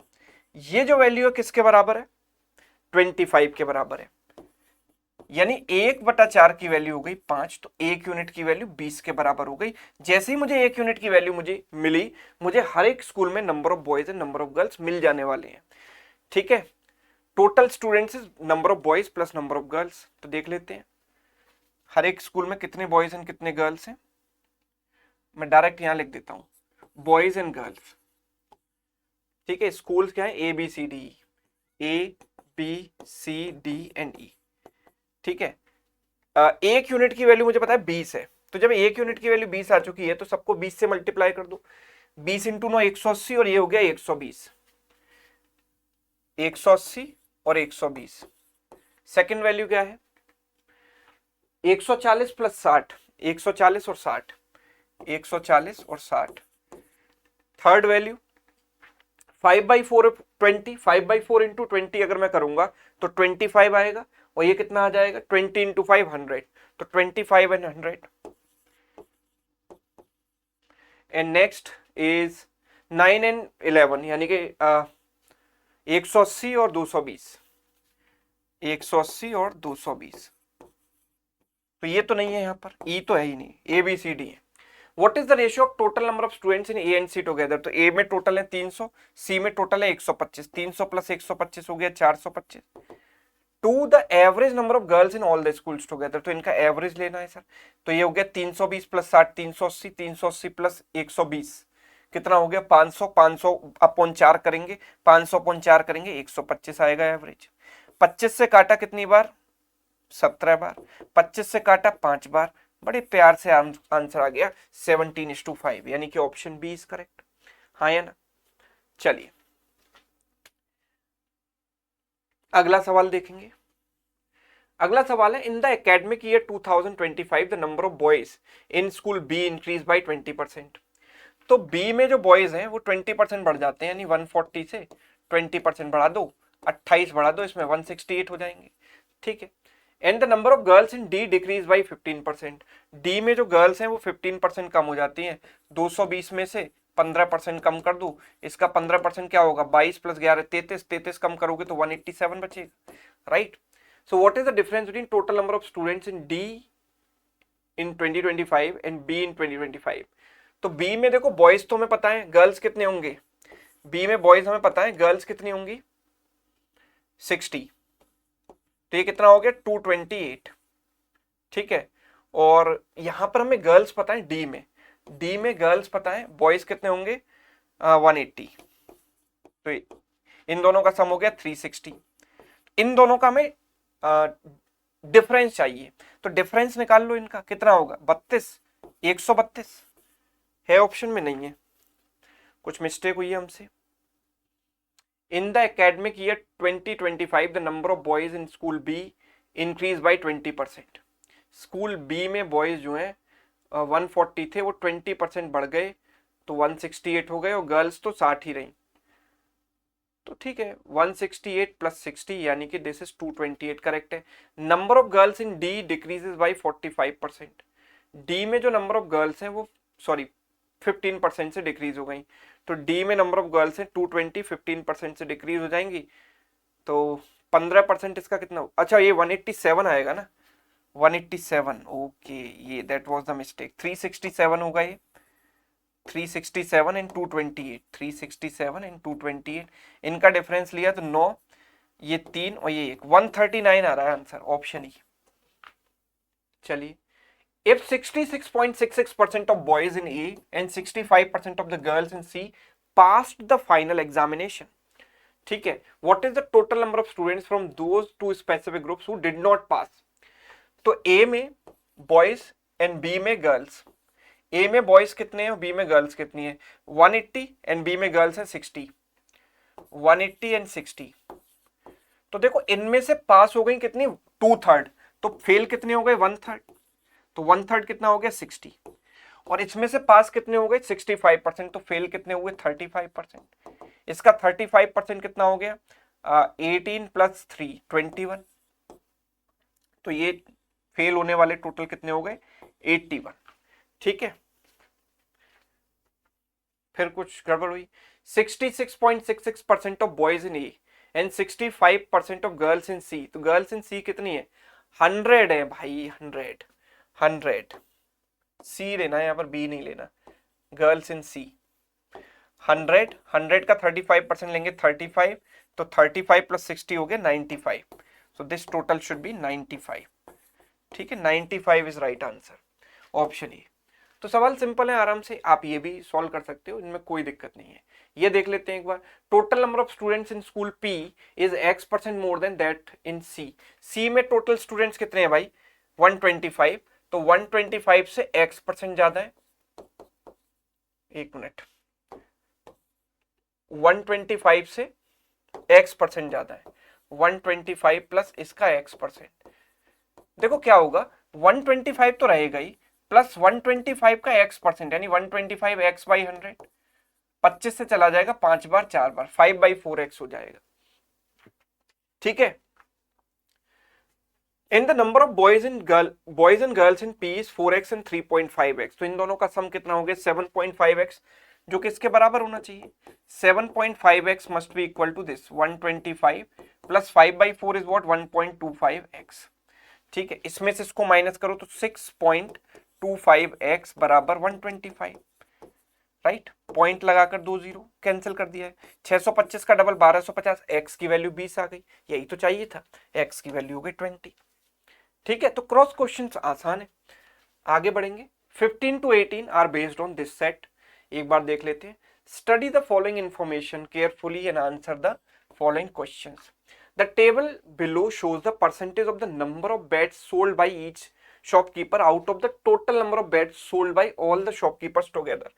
ये जो वैल्यू है किसके बराबर है, 25 के बराबर है, यानी 1/4 की वैल्यू हो गई 5, तो 1 यूनिट की वैल्यू 20 के बराबर हो गई। जैसे ही मुझे 1 यूनिट की वैल्यू मुझे मिली, मुझे हर एक स्कूल में number of boys and number of girls मिल जाने वाले हैं। ठीक है, total students is number of boys plus number of girls. तो देख लेते हैं हर एक स्कूल में कितने बॉयज एंड कितने गर्ल्स हैं। मैं डायरेक्ट यहां लिख देता हूं, बॉयज एंड गर्ल्स। ठीक है, स्कूल्स क्या है, A B C D and E। ठीक है, एक यूनिट की वैल्यू मुझे पता है 20 है, तो जब एक यूनिट की वैल्यू 20 आ चुकी है तो सबको 20 से मल्टीप्लाई कर दो, 20 इंटू 9 180 और ये हो गया 120, 180 और 120। सेकेंड वैल्यू क्या है 140 प्लस 60, 140 और 60, 140 और 60। थर्ड वैल्यू 5/4 20, 5/4 इंटू 20 अगर मैं करूंगा तो 25 आएगा, और ये कितना आ जाएगा 20 इंटू 5 100, तो 25 and 100। And next is 9 and 11 यानी कि 180 और 220, 180 और 220। तो ये तो नहीं है यहाँ पर, ई तो है ही नहीं, ए बी सी डी है। What is the ratio of total number of students in A and C together, तो ए में टोटल है 300, सी में टोटल है 125, 300 प्लस 125 हो गया 425, to the average number of girls in all the schools together, तो इनका एवरेज लेना है सर, तो ये हो गया 320 प्लस 60 380, 380 प्लस 120 कितना हो गया 500, 500 अपॉन 4 करेंगे, 500 अपॉन 4 करेंगे 125 आएगा एवरेज। 25 से काटा कितनी बार 17 बार, 25 से काटा 5 बार, बड़े प्यार से आंसर आ गया 17:5, यानी कि ऑप्शन बी इज करेक्ट। हाँ या ना। चलिए अगला सवाल देखेंगे। अगला सवाल है इन the academic year 2025 the number of boys in school B increase by 20%। तो बी में जो बॉयज हैं वो 20% बढ़ जाते हैं, यानी 140 से 20% बढ़ा दो, 28 बढ़ा दो, इसमें 168 हो जाएंगे, ठीक है। And the number of girls in D decrease by 15%। D में जो गर्ल्स हैं वो 15% कम हो जाती हैं, 220 में से 15% कम कर दो, इसका 15% क्या होगा 22 प्लस 11 33, 33 कम करोगे तो 187 बचेगा, right. So what is the difference between total number of students in D in 2025 and be in 2025। तो बी में देखो बॉयज तो हमें पता है, गर्ल्स कितने होंगे, बी में बॉयज हमें पता है, गर्ल्स कितनी होंगी 60, तो ये कितना हो गया 228, ठीक है। और यहां पर हमें गर्ल्स पता है, डी में गर्ल्स पता है, बॉयज कितने होंगे 180, तो इन दोनों का सम हो गया 360। इन दोनों का हमें डिफरेंस चाहिए, तो डिफरेंस निकाल लो, इनका कितना होगा 32, 132 है, ऑप्शन में नहीं है, कुछ मिस्टेक हुई है हमसे। In the academic year 2025 the number of boys in school B increase by 20%। School B में बॉयज जो हैं 140 थे, वो 20% बढ़ गए तो 168 हो गए, और गर्ल्स तो 60 ही रही, तो ठीक है 168 प्लस 60 यानी कि दिस इज 228 करेक्ट है। Number of girls in D decreases by 45%। D में जो नंबर ऑफ गर्ल्स हैं वो 15% से डिक्रीज हो गई, तो डी में नंबर ऑफ गर्ल्स हैं 220, 15% से डिक्रीज हो जाएंगी, तो 15% इसका कितना अच्छा ये 187 आएगा ना, 187, ओके ये दैट वाज द मिस्टेक, 367 होगा ये, 367 एंड 228, 367 एंड 228, इनका डिफरेंस लिया तो 9, ये 3 और ये 1, 139 आ रहा है आंसर, ऑप्शन ई। चलिए if 66.66% of boys in A and 65% of the girls in C passed the final examination, ठीक है, what is the total number of students from those two specific groups who did not pass। तो A में boys and B में girls, A में boys कितने हैं और B में girls कितनी है, 180 and B में girls हैं 60, 180 and 60। तो देखो इनमें से पास हो गई कितनी 2/3, तो फेल कितने हो गए 1/3, तो 1/3 कितना हो गया 60, और इसमें से पास कितने हो गए 65%, तो फेल कितने हुए 35%। इसका 35% कितना हो गया 18 प्लस 3 21, तो ये फेल होने वाले टोटल कितने हो गए 81, ठीक है। फिर कुछ गड़बड़ हुई, 66.66% of boys in A and 65% of girls in C, तो गर्ल्स इन सी कितनी है 100 है भाई, 100 सी लेना है यहाँ पर, बी नहीं लेना, गर्ल्स इन सी 100 का 35% लेंगे 35, तो 35 प्लस 60 हो गया 95, so this total should be 95, ठीक है 95 is right answer, option A. तो सवाल सिंपल है, आराम से आप ये भी सॉल्व कर सकते हो, इनमें कोई दिक्कत नहीं है। ये देख लेते हैं एक बार, total number of students in school P is X% more than that in C. C में टोटल स्टूडेंट्स कितने हैं भाई, 125, तो 125 से x% ज्यादा है, एक मिनट, 125 से x% ज्यादा है, 125 प्लस इसका x%। देखो क्या होगा, 125 तो रहेगा ही, प्लस 125 का x% यानी 125 x बाई 100, 25 से चला जाएगा 5 बार 4 बार, 5/4x हो जाएगा। ठीक है, in the number of boys and girls in P is 4x and 3.5x, तो इन दोनों का सम कितना हो गया 7.5x, जो किसके बराबर होना चाहिए, 7.5x must be equal to this 125 plus 5/4 is what 1.25x। ठीक है, इसमें से इसको माइनस करो तो 6.25x बराबर 125, राइट, पॉइंट लगाकर 2 0 कैंसिल कर दिया है। 625 का डबल 1250, x की वैल्यू 20 आ गई, यही तो चाहिए था, x की वैल्यू हो गई 20। ठीक है, तो क्रॉस क्वेश्चंस आसान है, आगे बढ़ेंगे। 15 to 18 are based on this set, एक बार देख लेते हैं। Study the following information carefully and answer the following questions. The table below shows the percentage of the number of beds sold by each shopkeeper out of the total number of beds sold by all the shopkeepers together।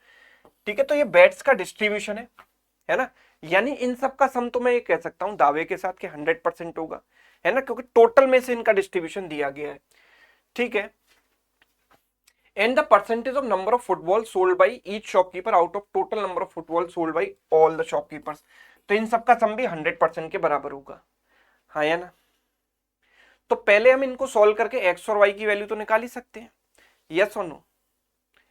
ठीक है, तो ये बेड्स का डिस्ट्रीब्यूशन है ना, यानी इन सब का सम तो मैं ये कह सकता हूं दावे के साथ कि 100% होगा, है ना, क्योंकि टोटल में से इनका डिस्ट्रीब्यूशन दिया गया है। ठीक है, and the percentage of number of football sold by each shopkeeper out of total number of football sold by all the shopkeepers, तो इन सब का सम भी 100% के बराबर होगा, हाँ या ना। तो पहले हम इनको सॉल्व करके x और y की वैल्यू तो निकाल ही सकते हैं, यस और नो,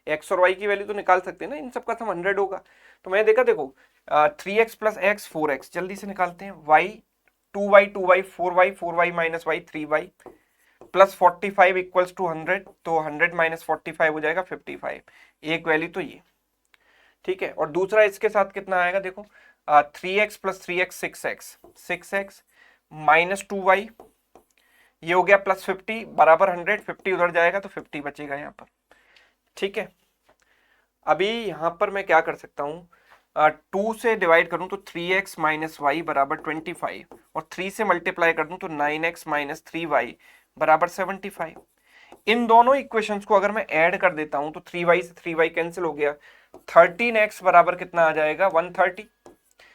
x और y की वैल्यू तो निकाल सकते हैं ना, इन सब का सम 100 होगा। तो मैंने देखा, देखो 3x प्लस x 4x, जल्दी से निकालते हैं, y 2y 2y 4y 4y minus y 3y plus 45 equals to 100, तो 100 माइनस 45 हो जाएगा 55, एक वैल्यू तो ये। ठीक है, और दूसरा इसके साथ कितना आएगा, देखो 3x plus 3x 6x 6x minus 2y, ये हो गया प्लस 50 बराबर 100, 50 उधर जाएगा तो 50 बचेगा यहाँ पर। ठीक है, अभी यहाँ पर मैं क्या कर सकता हूँ, 2 से डिवाइड करूँ तो 3x माइनस वाई बराबर 25, और 3 से मल्टीप्लाई कर दूँ तो 9x माइनस 3y बराबर 75। इन दोनों इक्वेशंस को अगर मैं ऐड कर देता हूँ तो 3y से 3y कैंसिल हो गया, 13x बराबर कितना आ जाएगा 130,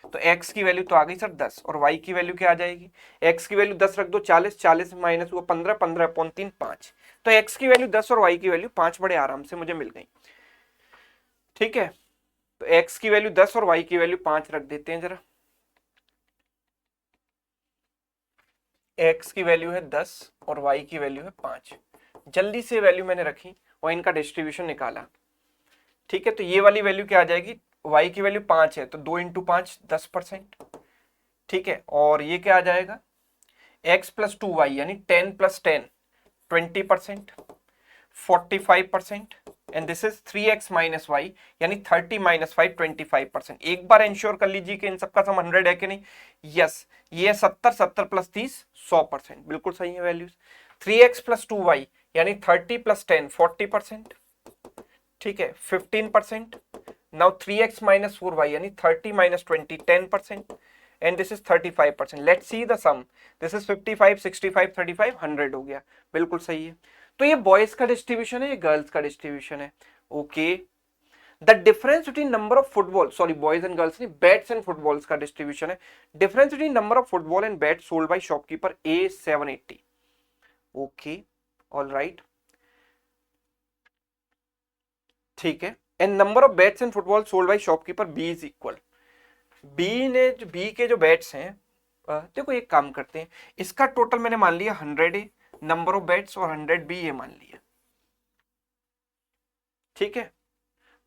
तो x की वैल्यू तो आ गई सर 10, और y की वैल्यू क्या आ जाएगी, x की वैल्यू 10 रख दो, 40 40 माइनस हुआ 15, 15/3 5, तो x की वैल्यू 10 और y की वैल्यू 5 बड़े आराम से मुझे मिल गई। ठीक है, तो x की वैल्यू 10 और y की वैल्यू 5 रख देते हैं जरा, x की वैल्यू है 10 और y की वैल्यू है 5, जल्दी से वैल्यू मैंने रखी और इनका डिस्ट्रीब्यूशन निकाला। ठीक है, तो ये वाली वैल्यू क्या आ जाएगी, y की वैल्यू 5 है तो 2 इंटू 5 10%। ठीक है, और ये क्या आ जाएगा x प्लस 2y यानी 10 plus 10 20%, 45%, and this is 3x minus y यानी 30 माइनस 5 25%। एक बार इंश्योर कर लीजिए कि इन सबका सम 100 है कि नहीं, यस, ये 70 70 प्लस 30 100%, बिल्कुल सही है वैल्यूज। 3x प्लस 2y यानी 30 प्लस 10 40%, ठीक है 15%। नाउ 3x माइनस 4y यानी 30 minus 20 10%, and this is 35%। let's see the sum, this is 55 65 35 100 हो गया, बिल्कुल सही है। तो ये बॉयज का डिस्ट्रीब्यूशन है, ये गर्ल्स का डिस्ट्रीब्यूशन है। Okay, the difference between number of football, sorry boys and girls नहीं, बैट्स एंड फुटबॉल्स का डिस्ट्रीब्यूशन है। Difference between number of football and bat sold by shopkeeper A 780। Okay, all right, ठीक है, and number of bats and football sold by shopkeeper B is equal. B के जो बैट्स हैं, देखो एक काम करते हैं, इसका टोटल मैंने मान लिया 100 है नंबर ऑफ बैट्स और 100 बी ये मान लिया। ठीक है,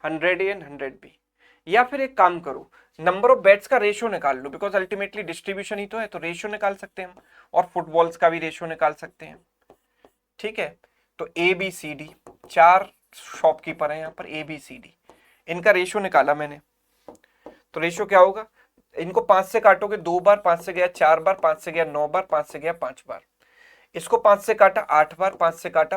100 एंड 100 बी, या फिर एक काम करो नंबर ऑफ बैट्स का रेशियो निकाल लो, बिकॉज अल्टीमेटली डिस्ट्रीब्यूशन ही तो है, तो रेशियो निकाल सकते हैं हम, और फुटबॉल्स का भी रेशियो निकाल सकते हैं। ठीक है, तो A B C D 4 shopkeeper है यहाँ पर, ए बी सी डी, इनका रेशियो निकाला मैंने, तो रेशियो क्या होगा, इनको 5 से काटोगे 2 बार, 5 से गया 4 बार, 5 से गया 9 बार, 5 से गया 5 बार, इसको 5 से काटा 8 बार, 5 से काटा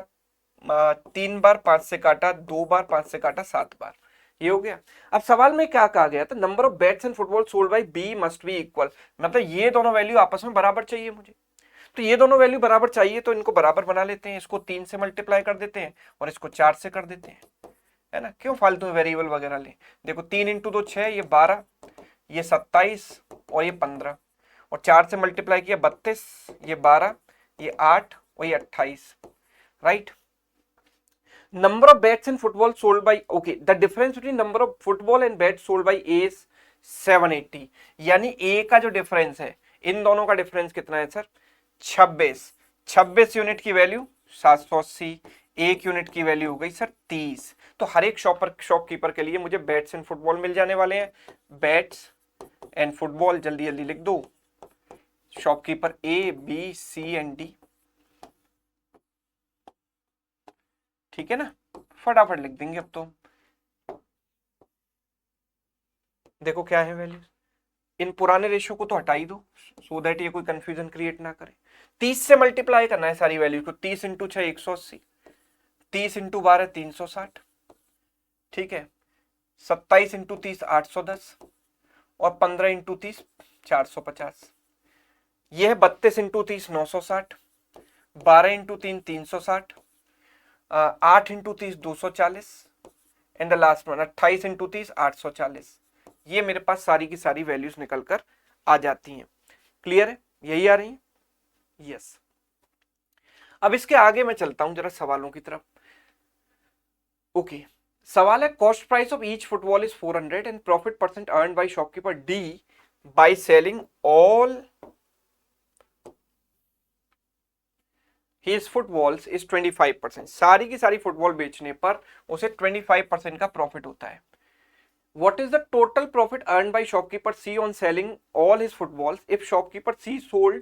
3 बार, 5 से काटा 2 बार, 5 से काटा 7 बार, ये हो गया। अब सवाल में क्या कहा गया था, number of bats and football sold by B must be equal, मतलब ये दोनों वैल्यू आपस में बराबर चाहिए मुझे। तो ये दोनों वैल्यू बराबर चाहिए तो इनको बराबर बना लेते हैं, इसको 3 से मल्टीप्लाई कर देते हैं और इसको 4 से कर देते हैं, है ना, क्यों फालतू में वेरिएबल वगैरह ले। देखो 3 इंटू 2 6, ये 12, ये 27 और ये 15, और 4 से मल्टीप्लाई किया 32, ये 12, ये 8 और ये 28, right. Number of bats in football sold by, okay, the difference between number of football and bat sold by A is 780, यानी ए का जो डिफरेंस है, इन दोनों का डिफरेंस कितना है सर, 26 यूनिट की वैल्यू 780, एक यूनिट की वैल्यू हो गई सर 30। तो हर एक शॉपकीपर के लिए मुझे बैट्स एंड फुटबॉल मिल जाने वाले हैं, बैट्स एंड फुटबॉल जल्दी जल्दी लिख दो, shopkeeper A B C and D, ठीक है ना, फटाफट लिख देंगे अब तो। देखो क्या है वैल्यू, इन पुराने रेशियो को तो हटा ही दो सो दैट ये कोई कंफ्यूजन क्रिएट ना करे। 30 से मल्टीप्लाई करना है सारी वैल्यू को, 30 इंटू 6 180, 30 इंटू 12 360, ठीक है, 27 इंटू 30 810 और 15 इंटू 30 450, यह है 32 into 30 960, 12 into 3 360, 8 into 30 240 and the last one 28 into 30 840। ये मेरे पास सारी की सारी वैल्यूज निकल कर आ जाती हैं। क्लियर है, यही आ रही है, यस। अब इसके आगे मैं चलता हूं जरा सवालों की तरफ। ओके, सवाल है cost price of each football is 400 and profit percent earn by shopkeeper D by selling all his footballs is 25%, सारी की सारी फुटबॉल बेचने पर उसे 25% का प्रॉफिट होता है। What is the total profit earned by shopkeeper C on selling all his footballs if shopkeeper C sold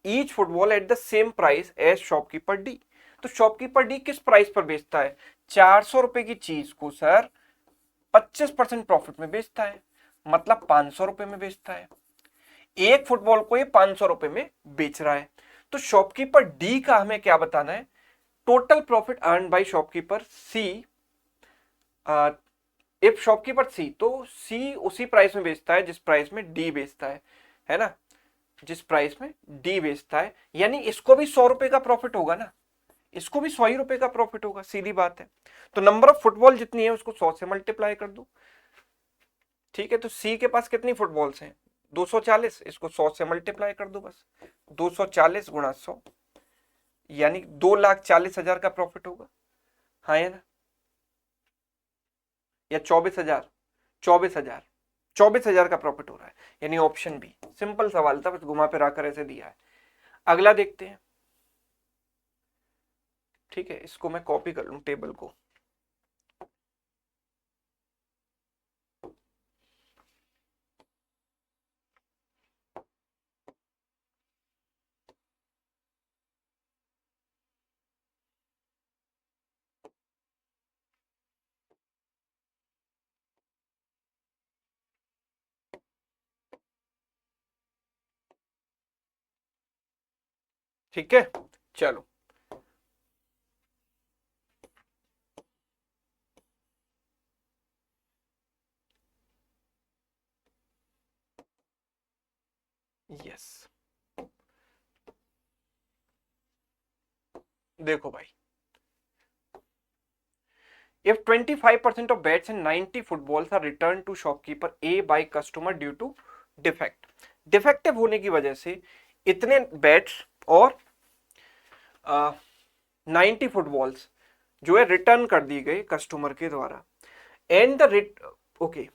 each football at the same price as shopkeeper D? तो शॉपकीपर डी किस प्राइस पर बेचता है, 400 रुपए की चीज को सर 25% प्रॉफिट में बेचता है, मतलब 500 रुपए में बेचता है। एक फुटबॉल को ये 500 रुपए में बेच रहा है। तो शॉपकीपर डी का हमें क्या बताना है, total profit earn by shopkeeper C, if shopkeeper C, तो सी उसी प्राइस में बेचता है जिस प्राइस में डी बेचता है ना, जिस प्राइस में डी बेचता है, यानी इसको भी 100 रुपए का प्रॉफिट होगा ना, इसको भी 100 ही रुपए का प्रॉफिट होगा, सीधी बात है। तो नंबर ऑफ फुटबॉल जितनी है उसको 100 से मल्टीप्लाई कर दो, ठीक है। तो सी के पास कितनी फुटबॉल्स हैं, 240, इसको 100 से मल्टीप्लाई कर दो बस, 240 गुणा 100, यानी 2,40,000 का प्रॉफिट होगा, हाँ है ना, या 24,000, 24,000 का प्रॉफिट हो रहा है, यानी ऑप्शन बी। सिंपल सवाल था, बस घुमा फिरा कर ऐसे दिया है। अगला देखते हैं, ठीक है, इसको मैं कॉपी कर लूं टेबल को। ठीक है, चलो यस, देखो भाई, if 25% of bets and 90 footballs are returned to shopkeeper A by customer due to defect, defective होने की वजह से इतने बैट्स और 90 फुटबॉल्स जो है रिटर्न कर दी गई कस्टमर के द्वारा, एंड द ओके,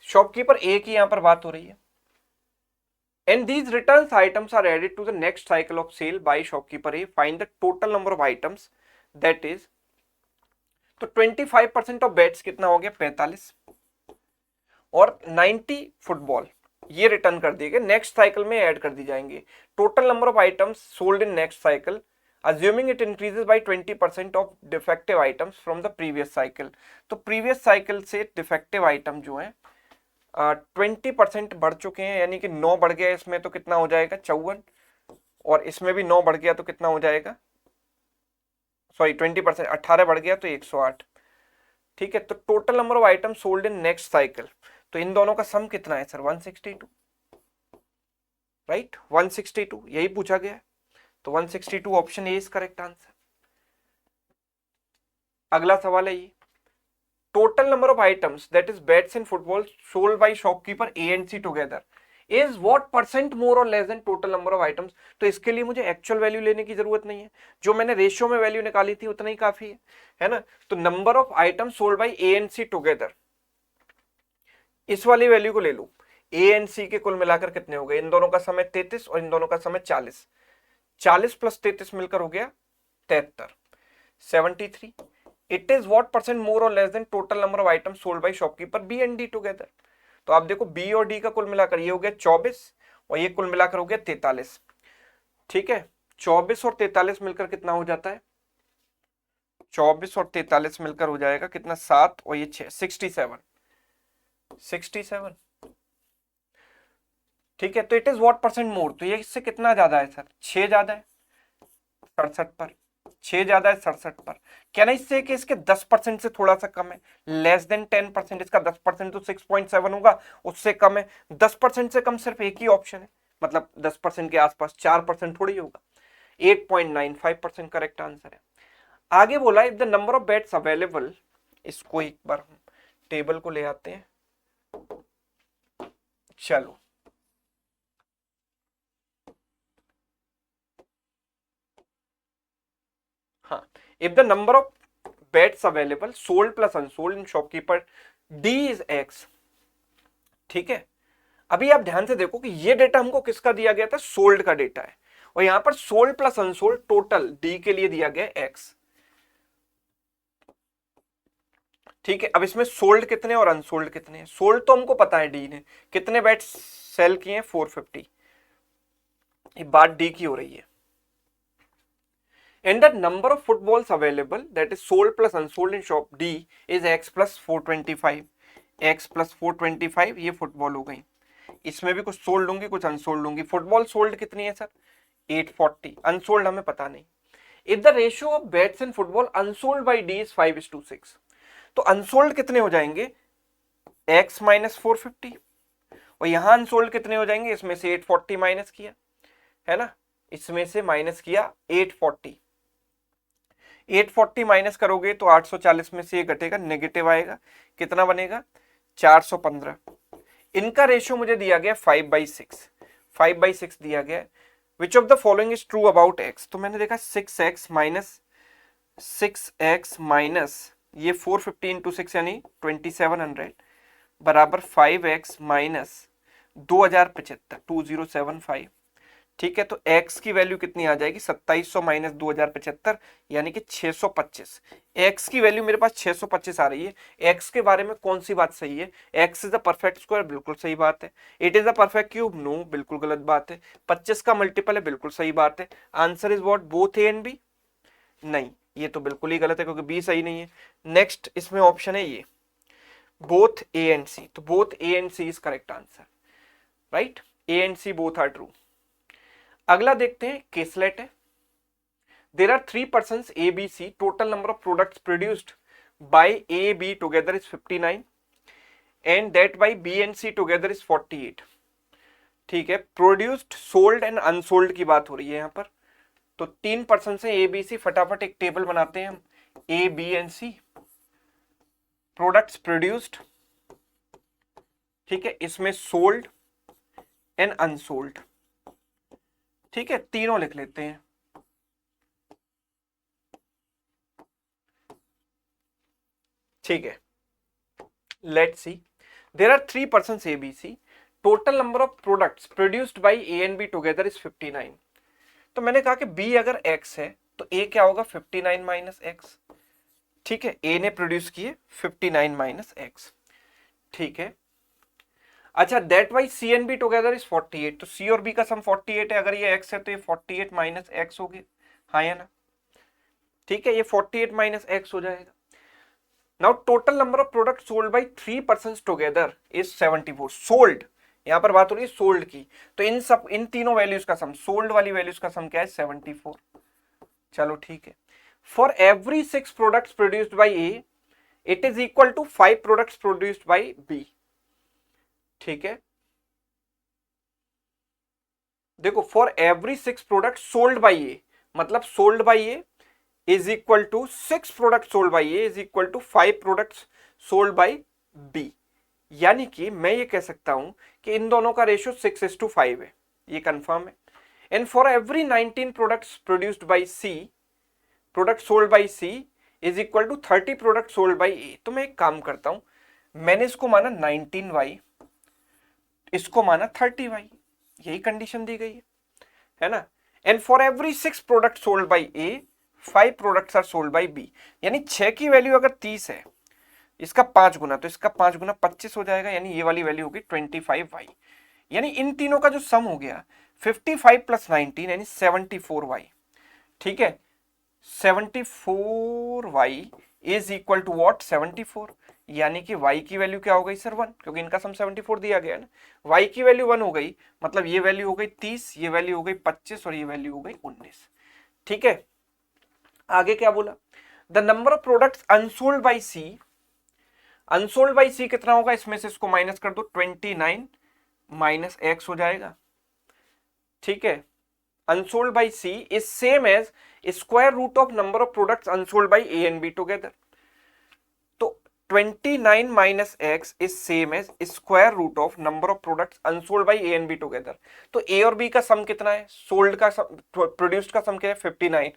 शॉपकीपर ए की यहां पर बात हो रही है, and these returns items are added to the next cycle of sale by shopkeeper A, find the total number of items that is, तो 25% ऑफ बेट्स कितना हो गया 45, और 90 फुटबॉल ये रिटर्न कर दिए गए, नेक्स्ट साइकिल में ऐड कर दी जाएंगे। Total number of items sold in next cycle assuming it increases by 20% of defective items from the previous cycle, तो प्रीवियस साइकिल से डिफेक्टिव आइटम जो है 20% बढ़ चुके हैं, यानी कि 9 बढ़ गया इसमें, तो कितना हो जाएगा 54, और इसमें भी 9 बढ़ गया तो कितना हो जाएगा, सॉरी 20%, 18 बढ़ गया तो 108, ठीक है। तो total number of item sold in next cycle, तो इन दोनों का सम कितना है सर 162, राइट, 162 यही पूछा गया है। तो 162 option A is correct answer. अगला सवाल है ये, total number of items that is bats in football sold by shopkeeper A and C together is what percent more और less than total number of items. तो इसके लिए मुझे एक्चुअल वैल्यू लेने की जरूरत नहीं है, जो मैंने रेशियो में वैल्यू निकाली थी उतना ही काफी है ना। तो number of items sold by A and C together, इस वाली वैल्यू को ले लूं, ए एंड सी के कुल मिलाकर कितने हो गए, इन दोनों का समय 33 और इन दोनों का समय 40, 40 प्लस 33 मिलकर हो गया 73, 73। It is what percent more और less than total number of items sold by shopkeeper B and D together. तो आप देखो बी और डी का कुल मिलाकर ये हो गया 24 और ये कुल मिलाकर हो गया 43। ठीक है, 24 और 43 मिलकर कितना हो जाता है, 24 और 43 मिलकर हो जाएगा कितना, 7 और ये 6, 67, 67। ठीक है, तो इट इज व्हाट परसेंट मोर, तो ये इससे कितना ज्यादा है सर, 6 ज्यादा है 67 पर, 6 ज्यादा है 67 पर। कहना इससे कि इसके 10% से थोड़ा सा कम है, लेस देन 10%, इसका 10% तो 6.7 होगा, उससे कम है। 10% से कम सिर्फ एक ही ऑप्शन है, मतलब 10% के आसपास, 4% थोड़ी होगा। 8.95% करेक्ट आंसर है। आगे बोला if the number of bats available, इसको एक बार हम टेबल को ले आते हैं, चलो हाँ, if the number of bats available sold plus unsold in shopkeeper D is x. ठीक है, अभी आप ध्यान से देखो कि ये डेटा हमको किसका दिया गया था, सोल्ड का डेटा है, और यहां पर sold plus unsold total D के लिए दिया गया एक्स। ठीक है, अब इसमें सोल्ड कितने और अनसोल्ड कितने हैं, सोल्ड तो हमको पता है डी ने कितने बैट्स सेल किए हैं, 450, ये बात डी की हो रही है। And the number of footballs available that is sold plus unsold in shop D is x plus 425, x plus 425 ये फुटबॉल हो गई, इसमें भी कुछ सोल्ड होंगी कुछ अनसोल्ड होंगी। फुटबॉल सोल्ड कितनी है सर, 840, अनसोल्ड हमें पता नहीं। If the ratio of bats in football unsold by D is 5:6, तो अनसोल्ड कितने हो जाएंगे, x माइनस 450, और यहां अनसोल्ड कितने हो जाएंगे, इसमें से 840 माइनस किया है ना, इसमें से माइनस किया 840, 840 माइनस करोगे तो 840 में से ये घटेगा, नेगेटिव आएगा, कितना बनेगा 415। इनका रेशियो मुझे दिया गया 5/6, 5/6 दिया गया। Which of the following is true about x, तो मैंने देखा 6x माइनस ये 450 इंटू 6 यानी 2700 बराबर 5x माइनस 2075, 2075। ठीक है, तो x की वैल्यू कितनी आ जाएगी, 2700 माइनस 2075 यानी कि 625। x की वैल्यू मेरे पास 625 आ रही है। x के बारे में कौन सी बात सही है, x is a perfect square, बिल्कुल सही बात है। It is a perfect cube, no, बिल्कुल गलत बात है। 25 का मल्टीपल है, बिल्कुल सही बात है। Answer is what, both A and B, नहीं ये तो बिल्कुल ही गलत है क्योंकि बी सही नहीं है। नेक्स्ट इसमें ऑप्शन है ये, बोथ ए एंड सी, तो both A and C is correct answer, right, A and C both are true. अगला देखते हैं, केसलेट है। There are 3 persons A B C, total number of products produced by A B together is 59 and that by B and C together is 48। ठीक है, प्रोड्यूस्ड, सोल्ड एंड अनसोल्ड की बात हो रही है यहां पर। तो 3 पर्सन से ए बी सी, फटाफट एक टेबल बनाते हैं हम, A B and C, products produced, ठीक है, इसमें सोल्ड एंड अनसोल्ड। ठीक है, तीनों लिख लेते हैं। ठीक है, let's see, there are 3 persons A B C, total number of products produced by A and B together is 59। तो मैंने कहा कि बी अगर x है तो a क्या होगा, 59 माइनस एक्स। ठीक है, a ने प्रोड्यूस किए 59 माइनस एक्स। ठीक है, अच्छा, that by C and B together is 48, तो सी और बी का सम 48 है, अगर ये x है तो ये 48 माइनस एक्स हो गया, हाँ या ना। ठीक है, ये 48 माइनस एक्स हो जाएगा। Now total number of product sold by 3 persons together is 74। Sold, यहां पर बात हो रही है सोल्ड की, तो इन तीनों वैल्यूज का सम, सोल्ड वाली वैल्यूज का सम क्या है, 74। चलो ठीक है, for every 6 products produced by A it is equal to 5 products produced by B. ठीक है, देखो for every 6 product sold by A, मतलब sold by A is equal to 6 product sold by A is equal to 5 products sold by B. यानी कि मैं ये कह सकता हूं कि इन दोनों का रेशियो 6:5 है, ये कंफर्म है। And for every 19 products produced by C, product sold by C is equal to 30 product sold by A. तो मैं एक काम करता हूं, मैंने इसको माना 19y, इसको माना 30y, यही कंडीशन दी गई है ना। And for every 6 product sold by A 5 products are sold by B, यानी 6 की वैल्यू अगर 30 है, इसका 5 गुना, तो इसका 5 गुना 25 हो जाएगा, यानी ये वाली वैल्यू होगी 25y। यानी इन तीनों का जो सम हो गया 55 प्लस 19 यानी 74y। ठीक है, 74y is equal to what, 74। यानी कि y की वैल्यू क्या हो गई सर 1, क्योंकि इनका सम 74 दिया गया है ना। y की वैल्यू 1 हो गई, मतलब ये वैल्यू हो गई 30, ये वैल्यू हो गई 25 और ये वैल्यू हो गई 19। ठीक है, आगे क्या बोला, the number of products unsold by C, unsold by C कितना होगा, इसमें से इसको माइनस कर दो, 29 माइनस एक्स हो जाएगा। ठीक है, unsold by C is same as square root of number of products unsold by A and B together. तो 29 minus x is same as square root of number of products unsold by A and B together. तो ए और बी का सम कितना है, सोल्ड का सम, प्रोड्यूस्ड का सम क्या है 59,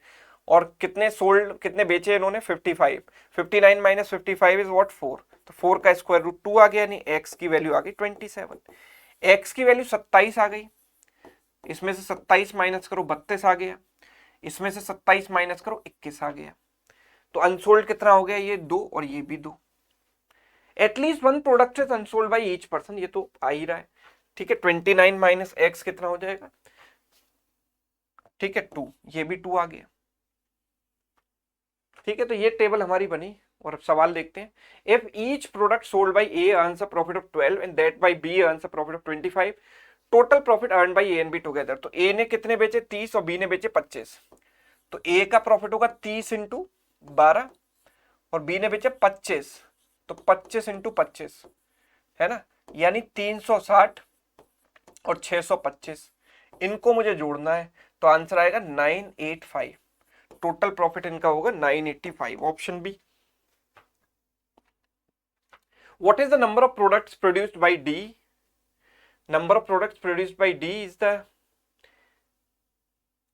और कितने सोल्ड, कितने बेचे इन्होंने 55। 59 माइनस 55 इज व्हाट 4, तो 4 का स्क्वायर रूट 2 आ गया, यानी एक्स की वैल्यू आ गई 27। एक्स की वैल्यू 27 आ गई, इसमें से 27 माइनस करो 32 आ गया, इसमें से 27 माइनस करो 21 आ गया। तो अनसोल्ड कितना हो गया, ये 2 और ये भी 2। At least 1 product is unsold by each person, ये तो आ ही रहा है। ठीक है, 29 माइनस एक्स कितना हो जाएगा, ठीक है 2, ये भी 2 आ गया। ठीक है, तो ये टेबल हमारी बनी, और अब सवाल देखते हैं। If each product sold by A earns a profit of 12 and that by B earns a profit of 25, total profit earn by A and B together. तो ए ने कितने बेचे 30 और बी ने बेचे 25, तो ए का प्रॉफिट होगा 30 इंटू 12 और बी ने बेचे 25, तो 25 इंटू 25 है ना, यानी 360 और 625, इनको मुझे जोड़ना है, तो आंसर आएगा 985। टोटल प्रॉफिट इनका होगा 985, option B. What is the number of products produced by D? Number of products produced by D is the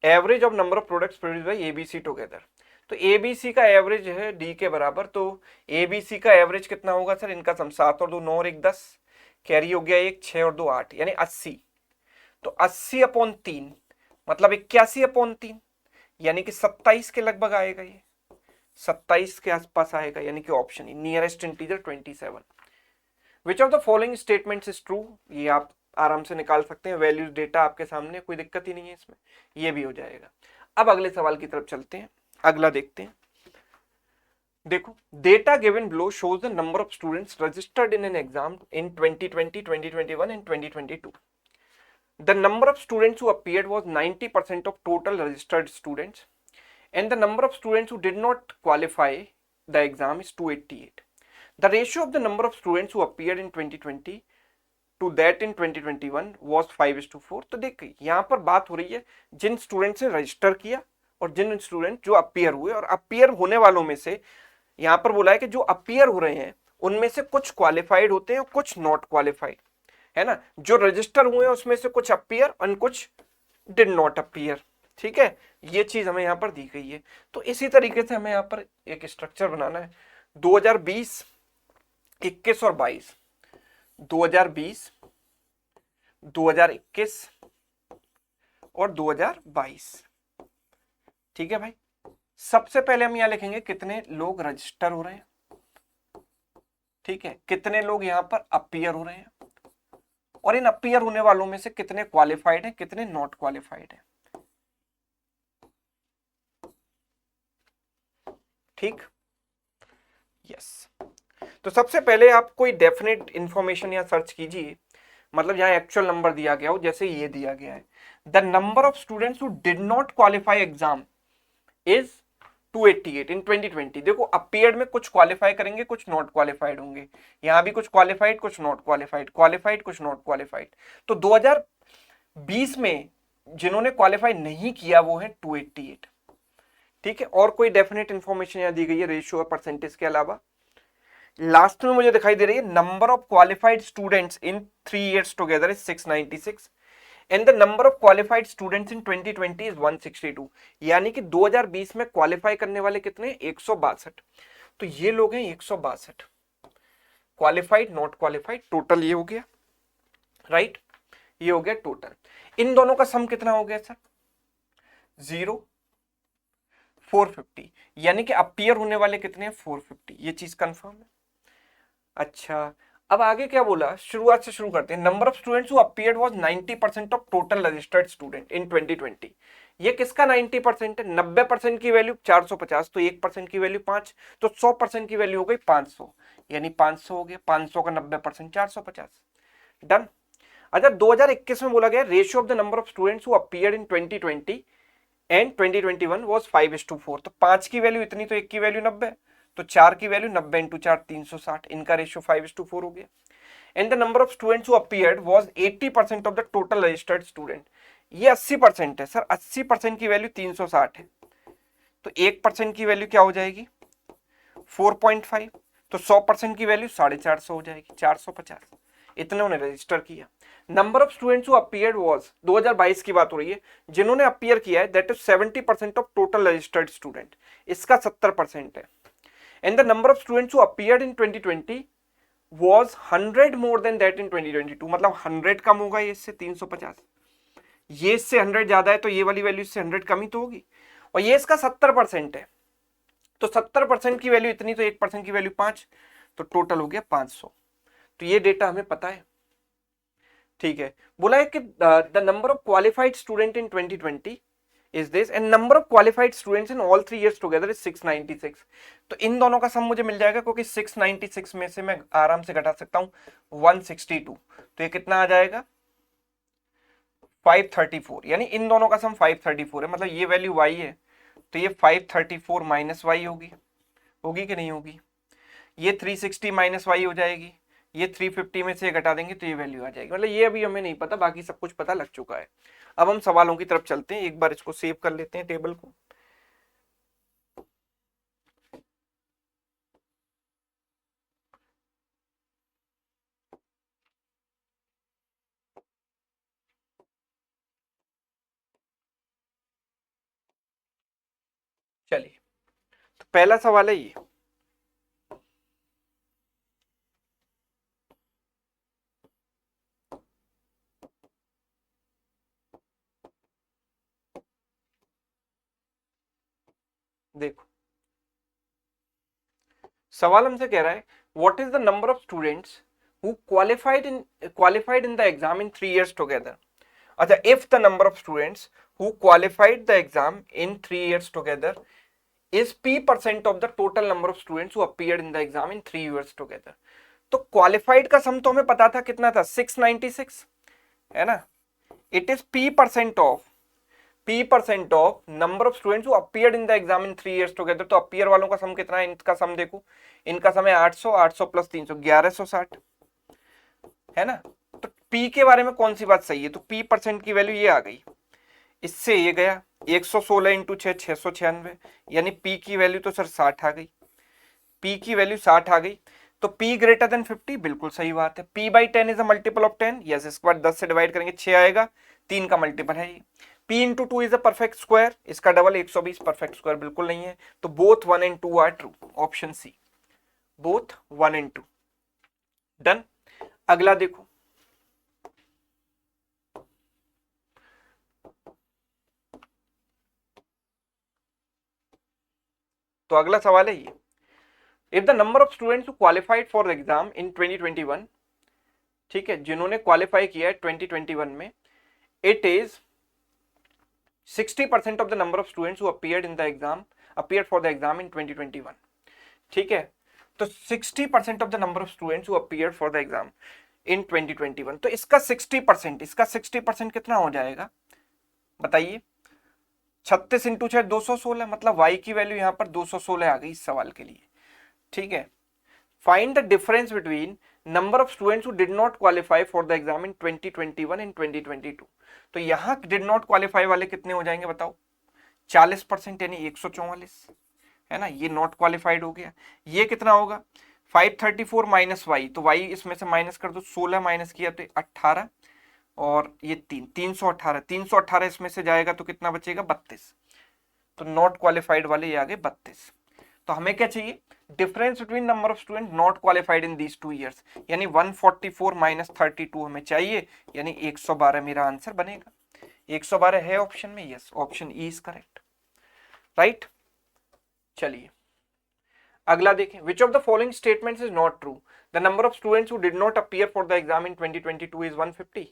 average of number of products produced by ABC together. तो ABC का एवरेज है D के बराबर, तो ABC का एवरेज कितना होगा सर, इनका सम 7 और 2 9 और 1 10, कैरी हो गया 1 6 और 2 8, यानी 80। तो 80 अपॉन 3 मतलब 81 अपॉन 3, यानी कि 27 के लगभग आएगा, ये 27 के आसपास आएगा, यानी कि option E nearest integer 27। Which of the following statements is true, ये आप आराम से निकाल सकते हैं, वैल्यूज डेटा आपके सामने, कोई दिक्कत ही नहीं है इसमें, ये भी हो जाएगा। अब अगले सवाल की तरफ चलते हैं, अगला देखते हैं। देखो, data given below shows the number of students registered in an exam in 2020, 2021 and 2022. The number of students who appeared was 90% of total registered students, and the number of students who did not qualify the exam is 288. The ratio of the number of students who appeared in 2020 to that in 2021 was 5:4. तो देखिए यहाँ पर बात हो रही है जिन स्टूडेंट्स ने रजिस्टर किया और जिन स्टूडेंट जो अपीयर हुए, और अपीयर होने वालों में से यहाँ पर बोला है कि जो अपीयर हो रहे हैं उनमें से कुछ क्वालिफाइड होते हैं और कुछ नॉट क्वालिफाइड, है ना। जो रजिस्टर हुए हैं उसमें से कुछ अपीयर और कुछ डिड नॉट अपीयर। ठीक है, ये चीज हमें यहाँ पर दी गई है। तो इसी तरीके से हमें यहाँ पर एक स्ट्रक्चर बनाना है। 2020, 21 और 22, 2020, 2021 और 2022। ठीक है भाई, सबसे पहले हम यहाँ लिखेंगे कितने लोग रजिस्टर हो रहे हैं, ठीक है, कितने लोग यहाँ पर अपीयर हो रहे हैं, और इन अपीयर होने वालों में से कितने क्वालिफाइड हैं, कितने नॉट क्वालिफाइड हैं। ठीक, यस। तो सबसे पहले आप कोई डेफिनेट इंफॉर्मेशन यहाँ सर्च कीजिए, मतलब यहाँ एक्चुअल नंबर दिया गया हो, जैसे ये दिया गया है, the number of students who did not qualify exam is 288 इन 2020। देखो अपीयर्ड में कुछ क्वालिफाई करेंगे, कुछ नॉट क्वालिफाइड होंगे, यहाँ भी कुछ क्वालिफाइड, कुछ नॉट क्वालिफाइड, क्वालिफाइड कुछ नॉट क्वालिफाइड। तो 2020 में जिन्होंने क्वालिफाई नहीं किया वो है 288। ठीक है, और कोई डेफिनेट इंफॉर्मेशन यहाँ दी गई है रेशियो और परसेंटेज के अलावा? लास्ट में मुझे दिखाई दे रही है number of qualified students in 3 years together is 696 and the number of qualified students in 2020 is 162। यानी कि 2020 में क्वालिफाई करने वाले कितने? 162। तो ये लोग हैं 162 क्वालिफाइड, नॉट क्वालिफाइड, टोटल ये हो गया, राइट? ये हो गया टोटल। इन दोनों का सम कितना हो गया सर? 450। यानी कि अपीयर होने वाले कितने हैं? 450। ये चीज कंफर्म है। अच्छा, अब आगे क्या बोला? शुरुआत से शुरू करते हैं। Number of students who appeared was 90% of total registered student in 2020। ये किसका 90% है? 90% की वैल्यू 450, तो 1% की वैल्यू 5, तो 100% की वैल्यू हो गई 500, यानी 500 हो गया। 500 का 90% 450। डन। अच्छा, 2021 में बोला गया ratio of the number of students who appeared in 2020 and 2021 was 5:4। तो 5 की वैल्यू इतनी, तो 1 की वैल्यू 90, तो 4 की वैल्यू 90 × 4 360। इनका रेशियो 5:4 हो गया। And the number of students who appeared was 80% of the total registered student. ये 80% है सर। 80% की वैल्यू 360 है, तो 1% की वैल्यू क्या हो जाएगी? 4.5। तो 100% की वैल्यू 450 हो जाएगी, 450। इतने उन्हें रजिस्टर किया। Number of students who appeared was, 2022 की बात हो रही है, जिन्होंने अपीयर किया है that is 70% of total registered student. इसका 70% है। And the number of students who appeared in 2020 was 100 more than that in 2022। मतलब 100 कम होगा ये इससे 350। ये इससे 100 ज्यादा है, तो ये वाली वैल्यू इससे 100 कम ही तो होगी। और ये इसका 70% है, तो 70% की वैल्यू इतनी, तो 1% की वैल्यू 5, तो टोटल हो गया 500। तो ये डेटा हमें पता है। ठीक है, बोला है कि the number of qualified student in 2020 is this and number of qualified students in all 3 years together is 696। तो इन दोनों का सम मुझे मिल जाएगा, क्योंकि 696 में से मैं आराम से घटा सकता हूं 162। तो ये कितना आ जाएगा? 534। यानी इन दोनों का सम 534 है। मतलब ये वैल्यू y है, तो ये 534 माइनस वाई होगी। होगी कि नहीं होगी? ये 360 माइनस वाई हो जाएगी। ये 350 में से घटा देंगे तो ये वैल्यू आ जाएगी। मतलब ये अभी हमें नहीं पता, बाकी सब कुछ पता लग चुका है। अब हम सवालों की तरफ चलते हैं। एक बार इसको सेव कर लेते हैं टेबल को। चलिए, तो पहला सवाल है ये। देखो, सवाल हमसे कह रहा है what is the number of students who qualified in the exam in 3 years together. अच्छा, if the number of students who qualified the exam in 3 years together is p% of the total number of students who appeared in the exam in 3 years together। तो क्वालिफाइड का सम तो हमें पता था, कितना था? 696 है ना। It is p% of number of students who appeared in the exam in 3 years together. तो अपीयर वालों का सम कितना है? इनका सम देखो, इनका सम है 800, 800 प्लस 300 1160 है ना। तो p के बारे में कौन सी बात सही है? तो p% की वैल्यू ये आ गई, इससे ये गया 116 इंटू 6 696, यानी p की वैल्यू तो सर 60 आ गई। p की वैल्यू 60 आ गई, तो p ग्रेटर देन 50, बिल्कुल सही बात है। p/10 is a multiple of 10। Yes, इसके बाद 10 से डिवाइड करेंगे 6 आएगा, 3 का मल्टीपल है ये। p into 2 is a perfect square, इसका डबल 120, परफेक्ट स्क्वायर बिल्कुल नहीं है। तो both 1 and 2 are true. Option C, both 1 and 2। Done. अगला देखो, तो अगला सवाल है ये। If the number of students who qualified for the exam in 2021, ठीक है, जिन्होंने क्वालिफाई किया है 2021 में, it is 60% of the number of students who appeared for the exam in 2021। ठीक है, तो 60% of the number of students who appeared for the exam in 2021। तो इसका 60% कितना हो जाएगा बताइए? 36 इंटू 6 216, मतलब y की वैल्यू यहां पर 216 आ गई इस सवाल के लिए। ठीक है, find the difference between number of students who did not qualify for the exam in 2021 and 2022। तो यहाँ डिड नॉट क्वालिफाई वाले कितने हो जाएंगे बताओ, 40% यानी 144, है ना, ये नॉट क्वालिफाइड हो गया। ये कितना होगा 534 माइनस वाई, तो वाई इसमें से माइनस कर दो, 16 माइनस किया तो 18, और ये 318, 318 इसमें से जाएगा तो कितना बचेगा 32। तो नॉट क्वालिफाइड वाले ये आ गए 32। तो हमें क्या चाहिए, difference between number of student not qualified in these 2 years, यानी 144 माइनस 32 हमें चाहिए, यानी 112 मेरा आंसर बनेगा। 112 है ऑप्शन में, yes, option E is correct, right. चलिए अगला देखें, which of the following statements is not true, the number of students who did not appear for the exam in 2022 is 150।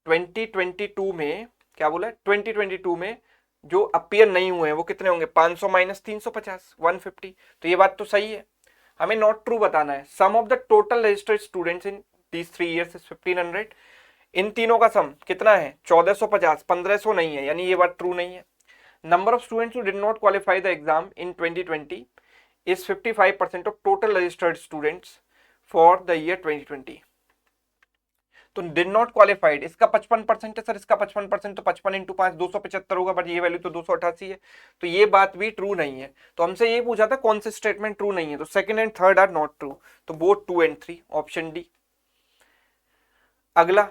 2022 में क्या बोला है, 2022 में जो अपीयर नहीं हुए हैं वो कितने होंगे, 500 माइनस 350, 150। तो ये बात तो सही है, हमें नॉट ट्रू बताना है। Sum of the total registered students in these 3 years is 1500। इन तीनों का सम कितना है 1450, 1500 नहीं है, यानी ये बात ट्रू नहीं है। Number of students who did not qualify the exam in 2020 is 55% of total registered students for the year 2020। तो डिड नॉट क्वालिफाइड इसका 55% है सर, इसका 55%, तो 55 इंटू 5 275 होगा, बट ये वैल्यू तो 288 है, तो ये बात भी ट्रू नहीं है। तो हमसे ये पूछा था कौन से स्टेटमेंट ट्रू नहीं है, तो second and third are not true, तो बोथ 2 and 3, ऑप्शन डी। अगला,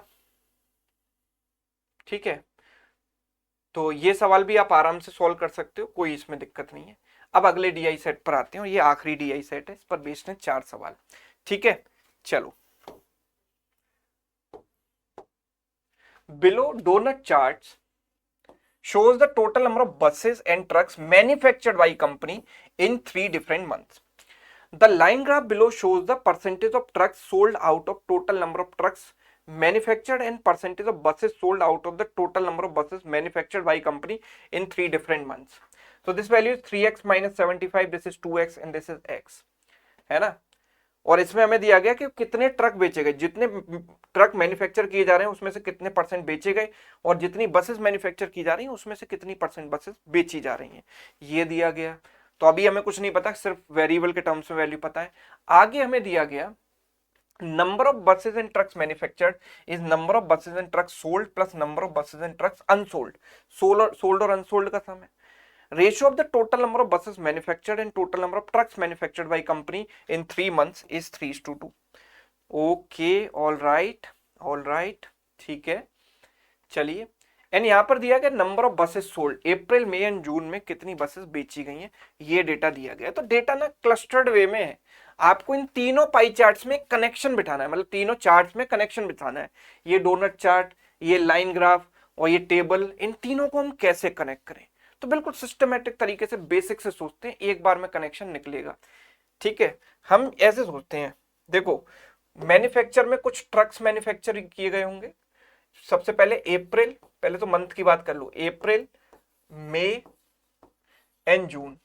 ठीक है, तो ये सवाल भी आप आराम से सॉल्व कर सकते हो, कोई इसमें दिक्कत नहीं है। अब अगले डीआई सेट पर आते हैं, और ये आखिरी डीआई सेट है, इस पर बेस्ड है 4 सवाल, ठीक है। चलो, below donut charts shows the total number of buses and trucks manufactured by company in 3 different months. The line graph below shows the percentage of trucks sold out of total number of trucks manufactured and percentage of buses sold out of the total number of buses manufactured by company in 3 different months. So this value is 3x minus 75, this is 2x and this is x, है ना। और इसमें हमें दिया गया कि कितने ट्रक बेचे गए, जितने ट्रक मैन्युफैक्चर किए जा रहे हैं उसमें से कितने परसेंट बेचे गए, और जितनी बसेस मैन्युफैक्चर की जा रही हैं उसमें से कितनी परसेंट बसेस बेची जा रही हैं, ये दिया गया। तो अभी हमें कुछ नहीं पता, सिर्फ वेरिएबल के टर्म्स में वैल्यू पता है। आगे हमें दिया गया number of buses and trucks manufactured is number of buses and trucks sold plus number of buses and trucks unsold, sold और अनसोल्ड का सम है। Ratio of the total number of buses manufactured and total number of trucks manufactured by company in 3 months is 3:2। Okay, all right, ठीक है। चलिए, एंड यहाँ पर दिया गया number of buses sold, April May and June में कितनी बसेस बेची गई हैं, ये डेटा दिया गया। तो डेटा ना क्लस्टर्ड वे में है, आपको इन तीनों पाई चार्ट्स में कनेक्शन बिठाना है, मतलब तीनों चार्ट्स में कनेक्शन बिठाना है। ये डोनट चार्ट, ये लाइन ग्राफ और ये टेबल, इन तीनों को हम कैसे कनेक्ट करें, तो बिल्कुल सिस्टमेटिक तरीके से बेसिक से सोचते हैं, एक बार में कनेक्शन निकलेगा, ठीक है। हम ऐसे सोचते हैं, देखो मैन्युफैक्चर में कुछ ट्रक्स मैन्युफैक्चर किए गए होंगे, सबसे पहले अप्रैल, पहले तो मंथ की बात कर लो, अप्रैल मई एंड जून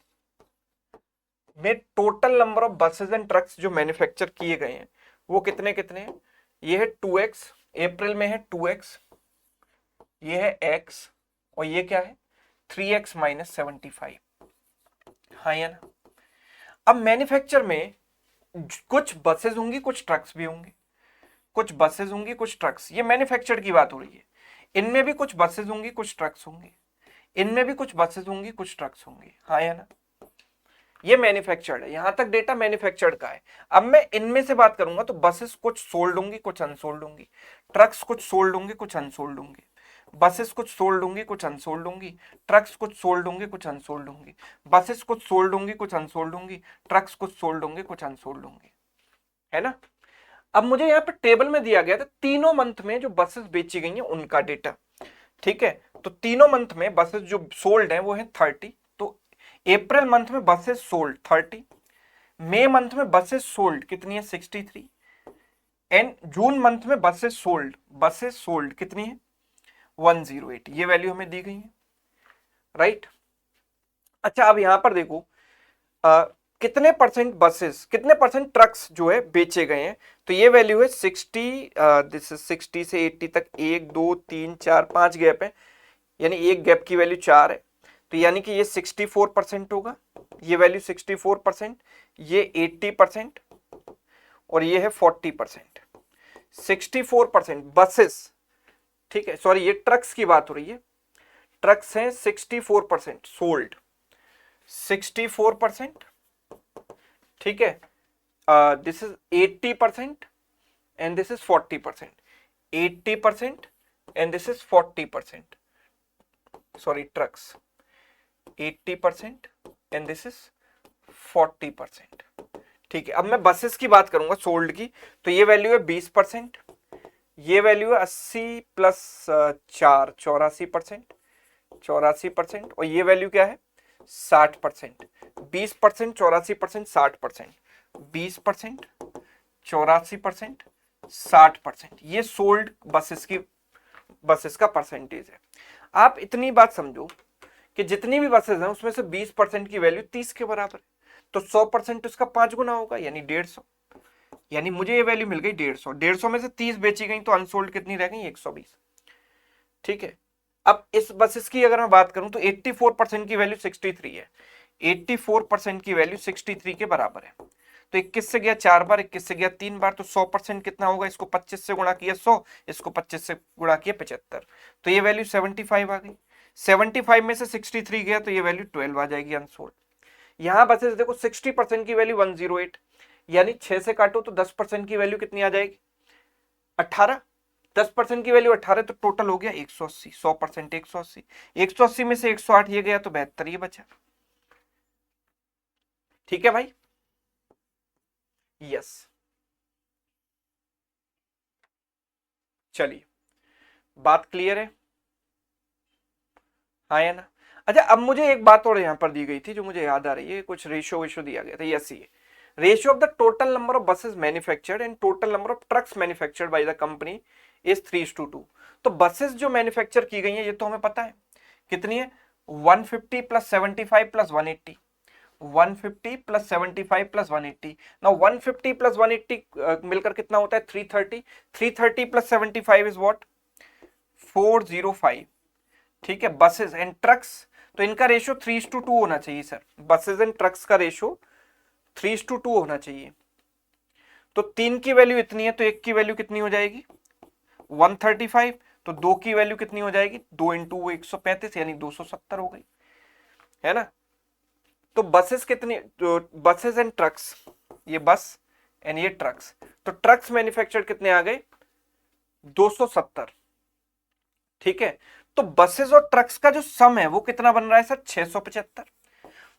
में total number of buses and trucks जो मैन्युफैक्चर किए गए हैं वो कितने कितने हैं, ये है 2x, अप्रैल में है 2x, ये है x, और ये क्या है 3x माइनस 75, हाँ या ना। अब मैन्युफैक्चर में कुछ बसेस होंगी कुछ ट्रक्स भी होंगे, कुछ बसेस होंगी कुछ ट्रक्स, ये मैन्युफैक्चर्ड की बात हो रही है। इनमें भी कुछ बसेस होंगी कुछ ट्रक्स होंगे, इनमें भी कुछ बसेस होंगी कुछ ट्रक्स होंगे, हाँ या ना। ये मैन्युफैक्चर्ड है, यहां तक डेटा मैन्युफैक्चर्ड का है। अब मैं इनमें से बात करूंगा तो बसेस कुछ सोल्ड होंगी कुछ अनसोल्ड होंगी, ट्रक्स कुछ सोल्ड होंगे कुछ अनसोल्ड होंगे, बसेस कुछ सोल्ड होंगी कुछ अनसोल्ड होंगी, ट्रक्स कुछ सोल्ड होंगे कुछ अनसोल्ड होंगी, बसेस कुछ सोल्ड होंगी कुछ अनसोल्ड होंगी, ट्रक्स कुछ सोल्ड होंगे कुछ अनसोल्ड होंगे, है ना। अब मुझे यहाँ पे टेबल में दिया गया था तीनों मंथ में जो बसेस बेची गई हैं उनका डेटा, ठीक है। तो तीनों मंथ में बसेस जो सोल्ड हैं वो है 30, तो अप्रैल मंथ में बसेस सोल्ड 30, मई मंथ में बसेस सोल्ड कितनी है 63, एंड जून मंथ में बसेस सोल्ड कितनी है 108, ये वैल्यू हमें दी गई है, राइट। अच्छा, अब यहां पर देखो कितने परसेंट बसेस कितने परसेंट ट्रक्स जो है बेचे गए हैं, तो ये वैल्यू है 60, दिस इज 60 से 80 तक 1 2 3 4 5 गैप है, यानी एक गैप की वैल्यू 4 है, तो यानी कि ये 64% होगा, ये वैल्यू 64%, ये 80%, और ये है 40%। 64% बसेस, ठीक है, सॉरी ये ट्रक्स की बात हो रही है, ट्रक्स हैं 64% सोल्ड, 64%, ठीक है, this is 80% and this is 40%, 80% and this is 40%, sorry trucks 80% and this is 40%, ठीक है। अब मैं बसेस की बात करूंगा सोल्ड की, तो ये वैल्यू है 20%, ये वैल्यू है 80 प्लस 4 84%, 84%, और ये वैल्यू क्या है 60%, 20%, 84%, 60%, 20%, 84%, 60%, ये सोल्ड बसेस का परसेंटेज है। आप इतनी बात समझो कि जितनी भी बसेस हैं उसमें से 20% की वैल्यू 30 के बराबर है, तो 100% उसका 5 गुना होगा यानी 150, यानी मुझे ये वैल्यू मिल गई 150, 150 में से 30 बेची गई तो अनसोल्ड कितनी रह गई 120, ठीक है। अब इस बसेस की अगर मैं बात करूं तो 84% की वैल्यू 63 है, 84% की वैल्यू 63 के बराबर है, तो 21 से गया 4 बार, 21 से गया 3 बार, तो 100% कितना होगा, इसको 25 से गुणा किया 100, इसको 25 से गुणा किया 75, तो ये वैल्यू 75 आ गई। 75 में से 63 गया तो ये वैल्यू 12 आ जाएगी अनसोल्ड। यहां बसेस देखो 60% की वैल्यू 108, यानी 6 से काटो तो 10% की वैल्यू कितनी आ जाएगी 18, 10% की वैल्यू 18, तो टोटल हो गया 180, 100% 180, 180 में से 108 ये गया तो 72 ये बचा, ठीक है भाई, यस। चलिए बात क्लियर है, हाँ या ना। अच्छा अब मुझे एक बात और यहां पर दी गई थी जो मुझे याद आ रही है, कुछ रेशियो वेशियो दिया गया था, यस ये ratio of the total number of buses manufactured and total number of trucks manufactured by the company is 3:2। तो बसेस जो मैन्युफैक्चर की गई है ये तो हमें पता है कितनी है, 150 प्लस 75 प्लस 180, 150 प्लस 75 प्लस 180, ना 150 प्लस 180 मिलकर कितना होता है 330, 330 प्लस 75 इज व्हाट 405, ठीक है। बसेस एंड ट्रक्स, तो इनका रेशियो 3:2 होना चाहिए सर, बसेस एंड ट्रक्स का रेशियो 3:2 होना चाहिए। तो 3 की वैल्यू इतनी है तो 1 की वैल्यू कितनी हो जाएगी 135, तो 2 की वैल्यू कितनी हो जाएगी 2 इंटू 135 यानी 270 हो गई, है ना। तो बसेस कितनी, तो बसेस एंड ट्रक्स, ये बस एंड ये ट्रक्स, तो ट्रक्स मैन्युफैक्चर कितने आ गए 270, ठीक है। तो बसेस और ट्रक्स का जो सम है वो कितना बन रहा है सर 675,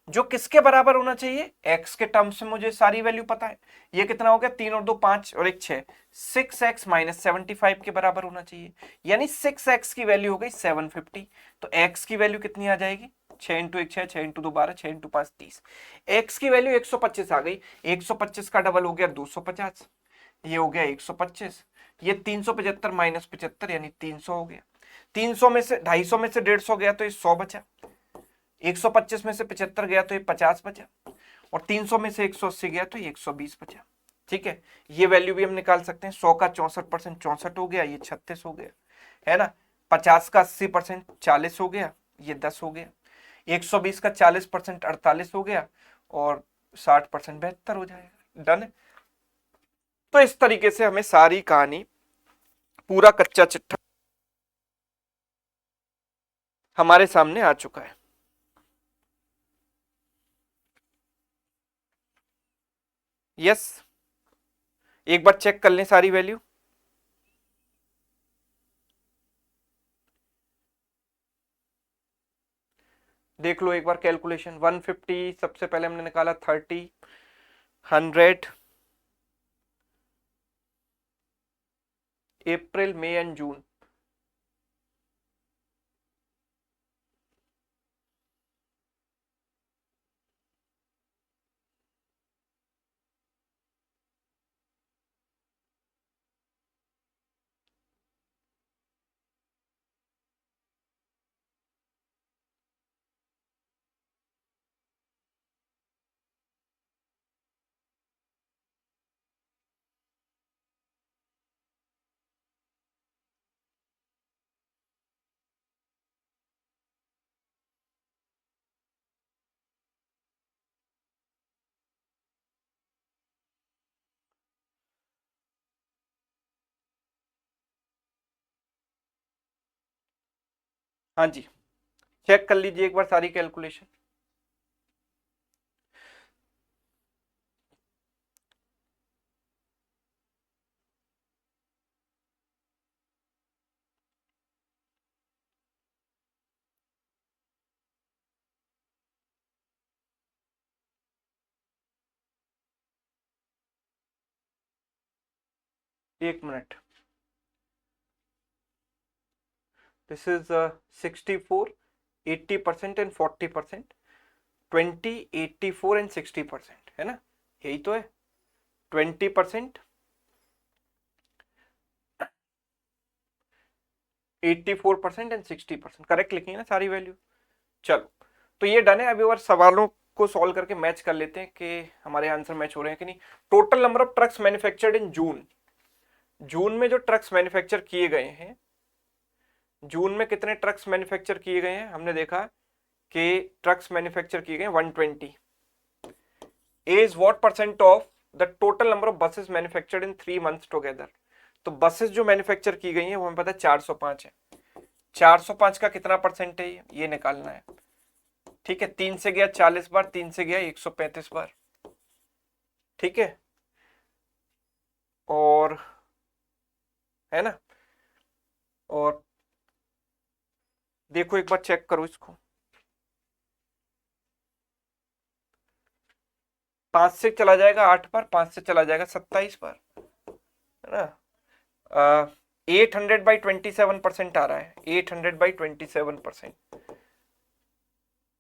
जो किसके बराबर होना चाहिए x के टर्म्स में, मुझे सारी वैल्यू पता है, ये कितना हो गया 3 और 2 5 और 1 6, 6x माइनस 75 के बराबर होना चाहिए, यानी 6x की वैल्यू हो गई 750, तो x की वैल्यू कितनी आ जाएगी 6 इंटू 1 6, 6 इंटू 2 12, 6 इंटू 5 30, x की वैल्यू 125 आ गई, 125 का डबल हो गया 250, ये हो गया 125, ये 375 माइनस 75 यानी 300 हो गया, 300 में से 250 में से 150 गया तो ये 100 बचा, 125 में से 75 गया तो ये 50 बचा, और 300 में से 180 गया तो ये 120 बचा, ठीक है। ये वैल्यू भी हम निकाल सकते हैं, 100 का 64% 64 हो गया, ये 36 हो गया, है ना। 50 का 80% 40 हो गया, ये 10 हो गया, 120 का 40% 48 हो गया, और 60% 72 हो जाएगा, डन है। तो इस तरीके से हमें सारी कहानी, पूरा कच्चा चिट्ठा हमारे सामने आ चुका है, यस। एक बार चेक कर लें सारी वैल्यू, देख लो एक बार कैलकुलेशन, 150 सबसे पहले हमने निकाला, 30, 100, अप्रैल मई एंड जून, हाँ जी, चेक कर लीजिए एक बार सारी कैलकुलेशन। एक minute, this is 64, 80% and 40%, 20, 84 and 60%, है ना, यही तो है। 20%, 84% एंड 60%, करेक्ट लिखी है ना सारी वैल्यू। चलो, तो ये डन है। अभी और सवालों को सॉल्व करके मैच कर लेते हैं कि हमारे आंसर मैच हो रहे हैं कि नहीं। Total number of trucks manufactured in June, June में जो ट्रक्स मैन्युफैक्चर किए गए हैं, जून में कितने ट्रक्स मैन्युफैक्चर किए गए हैं, हमने देखा कि ट्रक्स मैन्युफैक्चर किए गए 120 is what percent of the total number of buses manufactured in 3 months together. तो बसेस जो मैन्युफैक्चर की गई हैं वो हमें पता है 405 है। 405 का कितना परसेंट है ये निकालना है। ठीक है, 3 से गया 40 बार, 3 से गया 135 बार। ठीक है, और है ना, और देखो एक बार चेक करो इसको, 5 से चला जाएगा 8 बार, 5 से चला जाएगा 27 बार, है ना। 800/27% आ रहा है, 800/27%।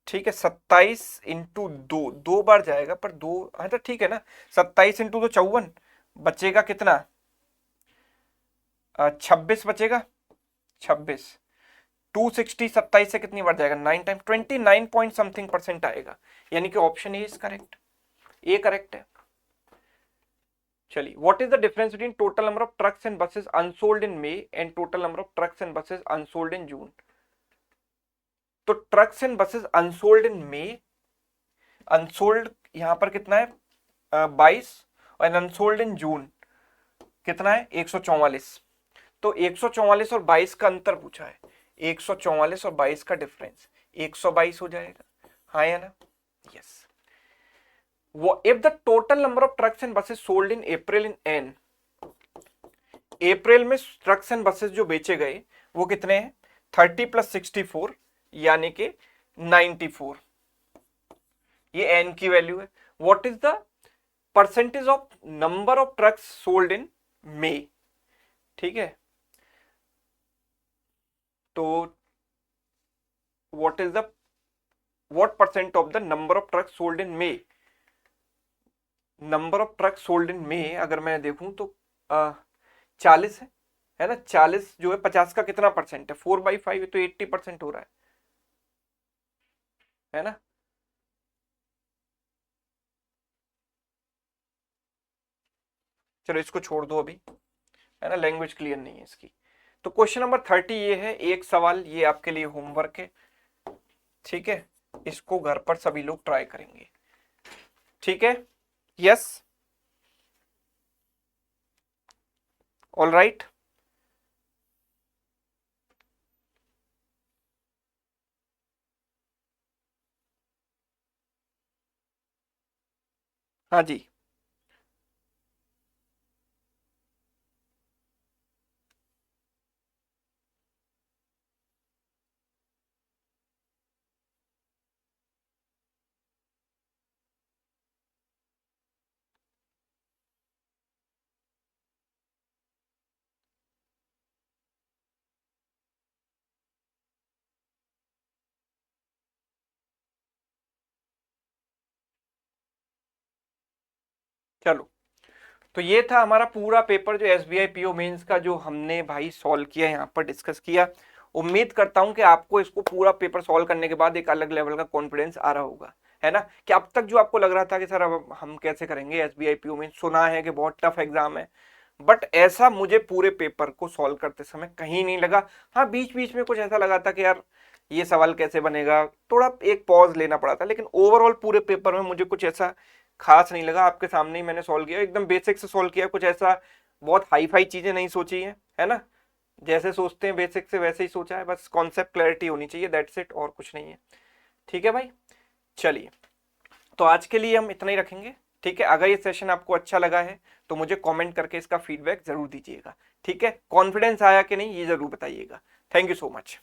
ठीक है, 27 × 2, 2 बार जाएगा पर दो, हाँ तो ठीक है ना। 27 × 2 तो 54, बचेगा कितना, 26 बचेगा, 26। 260 27 से कितनी बार जाएगा, 9 टाइम, 29 पॉइंट समथिंग परसेंट आएगा, यानी कि option A is correct, A correct है। चलिए, what is the difference between total number of trucks and buses unsold in May and total number of trucks and buses unsold in June. तो trucks and buses unsold in May, unsold यहां पर कितना है 22, और अनसोल्ड इन जून कितना है 144। तो 144 और 22 का अंतर पूछा है, 144 और 22 का डिफरेंस 122 हो जाएगा, हाँ या ना, यस। वो if the total number of trucks and buses sold in April in N, April में ट्रक्स एंड बसेस जो बेचे गए वो कितने हैं, 30 + 64 यानी कि 94, ये एन की वैल्यू है। What is the percentage of number of trucks sold in May, ठीक है, तो what is the what percent of the number of trucks sold in May, number of truck sold in May अगर मैं देखूं तो 40 है ना, 40 जो है 50 का कितना परसेंट है, 4/5 तो 80% हो रहा है ना। चलो इसको छोड़ दो अभी, है ना, लैंग्वेज क्लियर नहीं है इसकी। तो क्वेश्चन नंबर 30 ये है, एक सवाल ये आपके लिए होमवर्क है, ठीक है, इसको घर पर सभी लोग ट्राई करेंगे, ठीक है, यस, ऑल राइट। हाँ जी, चलो, तो ये था हमारा पूरा पेपर जो एसबीआई पीओ मेंस का, जो हमने भाई सॉल्व किया, यहाँ पर डिस्कस किया। उम्मीद करता हूं कि आपको इसको पूरा पेपर सॉल्व करने के बाद एक अलग लेवल का कॉन्फिडेंस आ रहा होगा, है ना, कि अब तक जो आपको लग रहा था कि सर अब हम कैसे करेंगे एसबीआई पीओ मेंस, सुना है कि बहुत टफ एग्जाम है, बट ऐसा मुझे पूरे पेपर को सॉल्व करते समय कहीं नहीं लगा। हाँ, बीच बीच में कुछ ऐसा लगा था कि यार ये सवाल कैसे बनेगा, थोड़ा एक पॉज लेना पड़ा था, लेकिन ओवरऑल पूरे पेपर में मुझे कुछ ऐसा खास नहीं लगा। आपके सामने ही मैंने सॉल्व किया, एकदम बेसिक से सॉल्व किया, कुछ ऐसा बहुत हाई फाई चीजें नहीं सोची है ना। जैसे सोचते हैं बेसिक से वैसे ही सोचा है, बस कॉन्सेप्ट क्लैरिटी होनी चाहिए, दैट्स इट, और कुछ नहीं है। ठीक है भाई, चलिए तो आज के लिए हम इतना ही रखेंगे। ठीक है, अगर ये सेशन आपको अच्छा लगा है तो मुझे कमेंट करके इसका फीडबैक जरूर दीजिएगा। ठीक है, कॉन्फिडेंस आया कि नहीं ये जरूर बताइएगा। Thank you so much.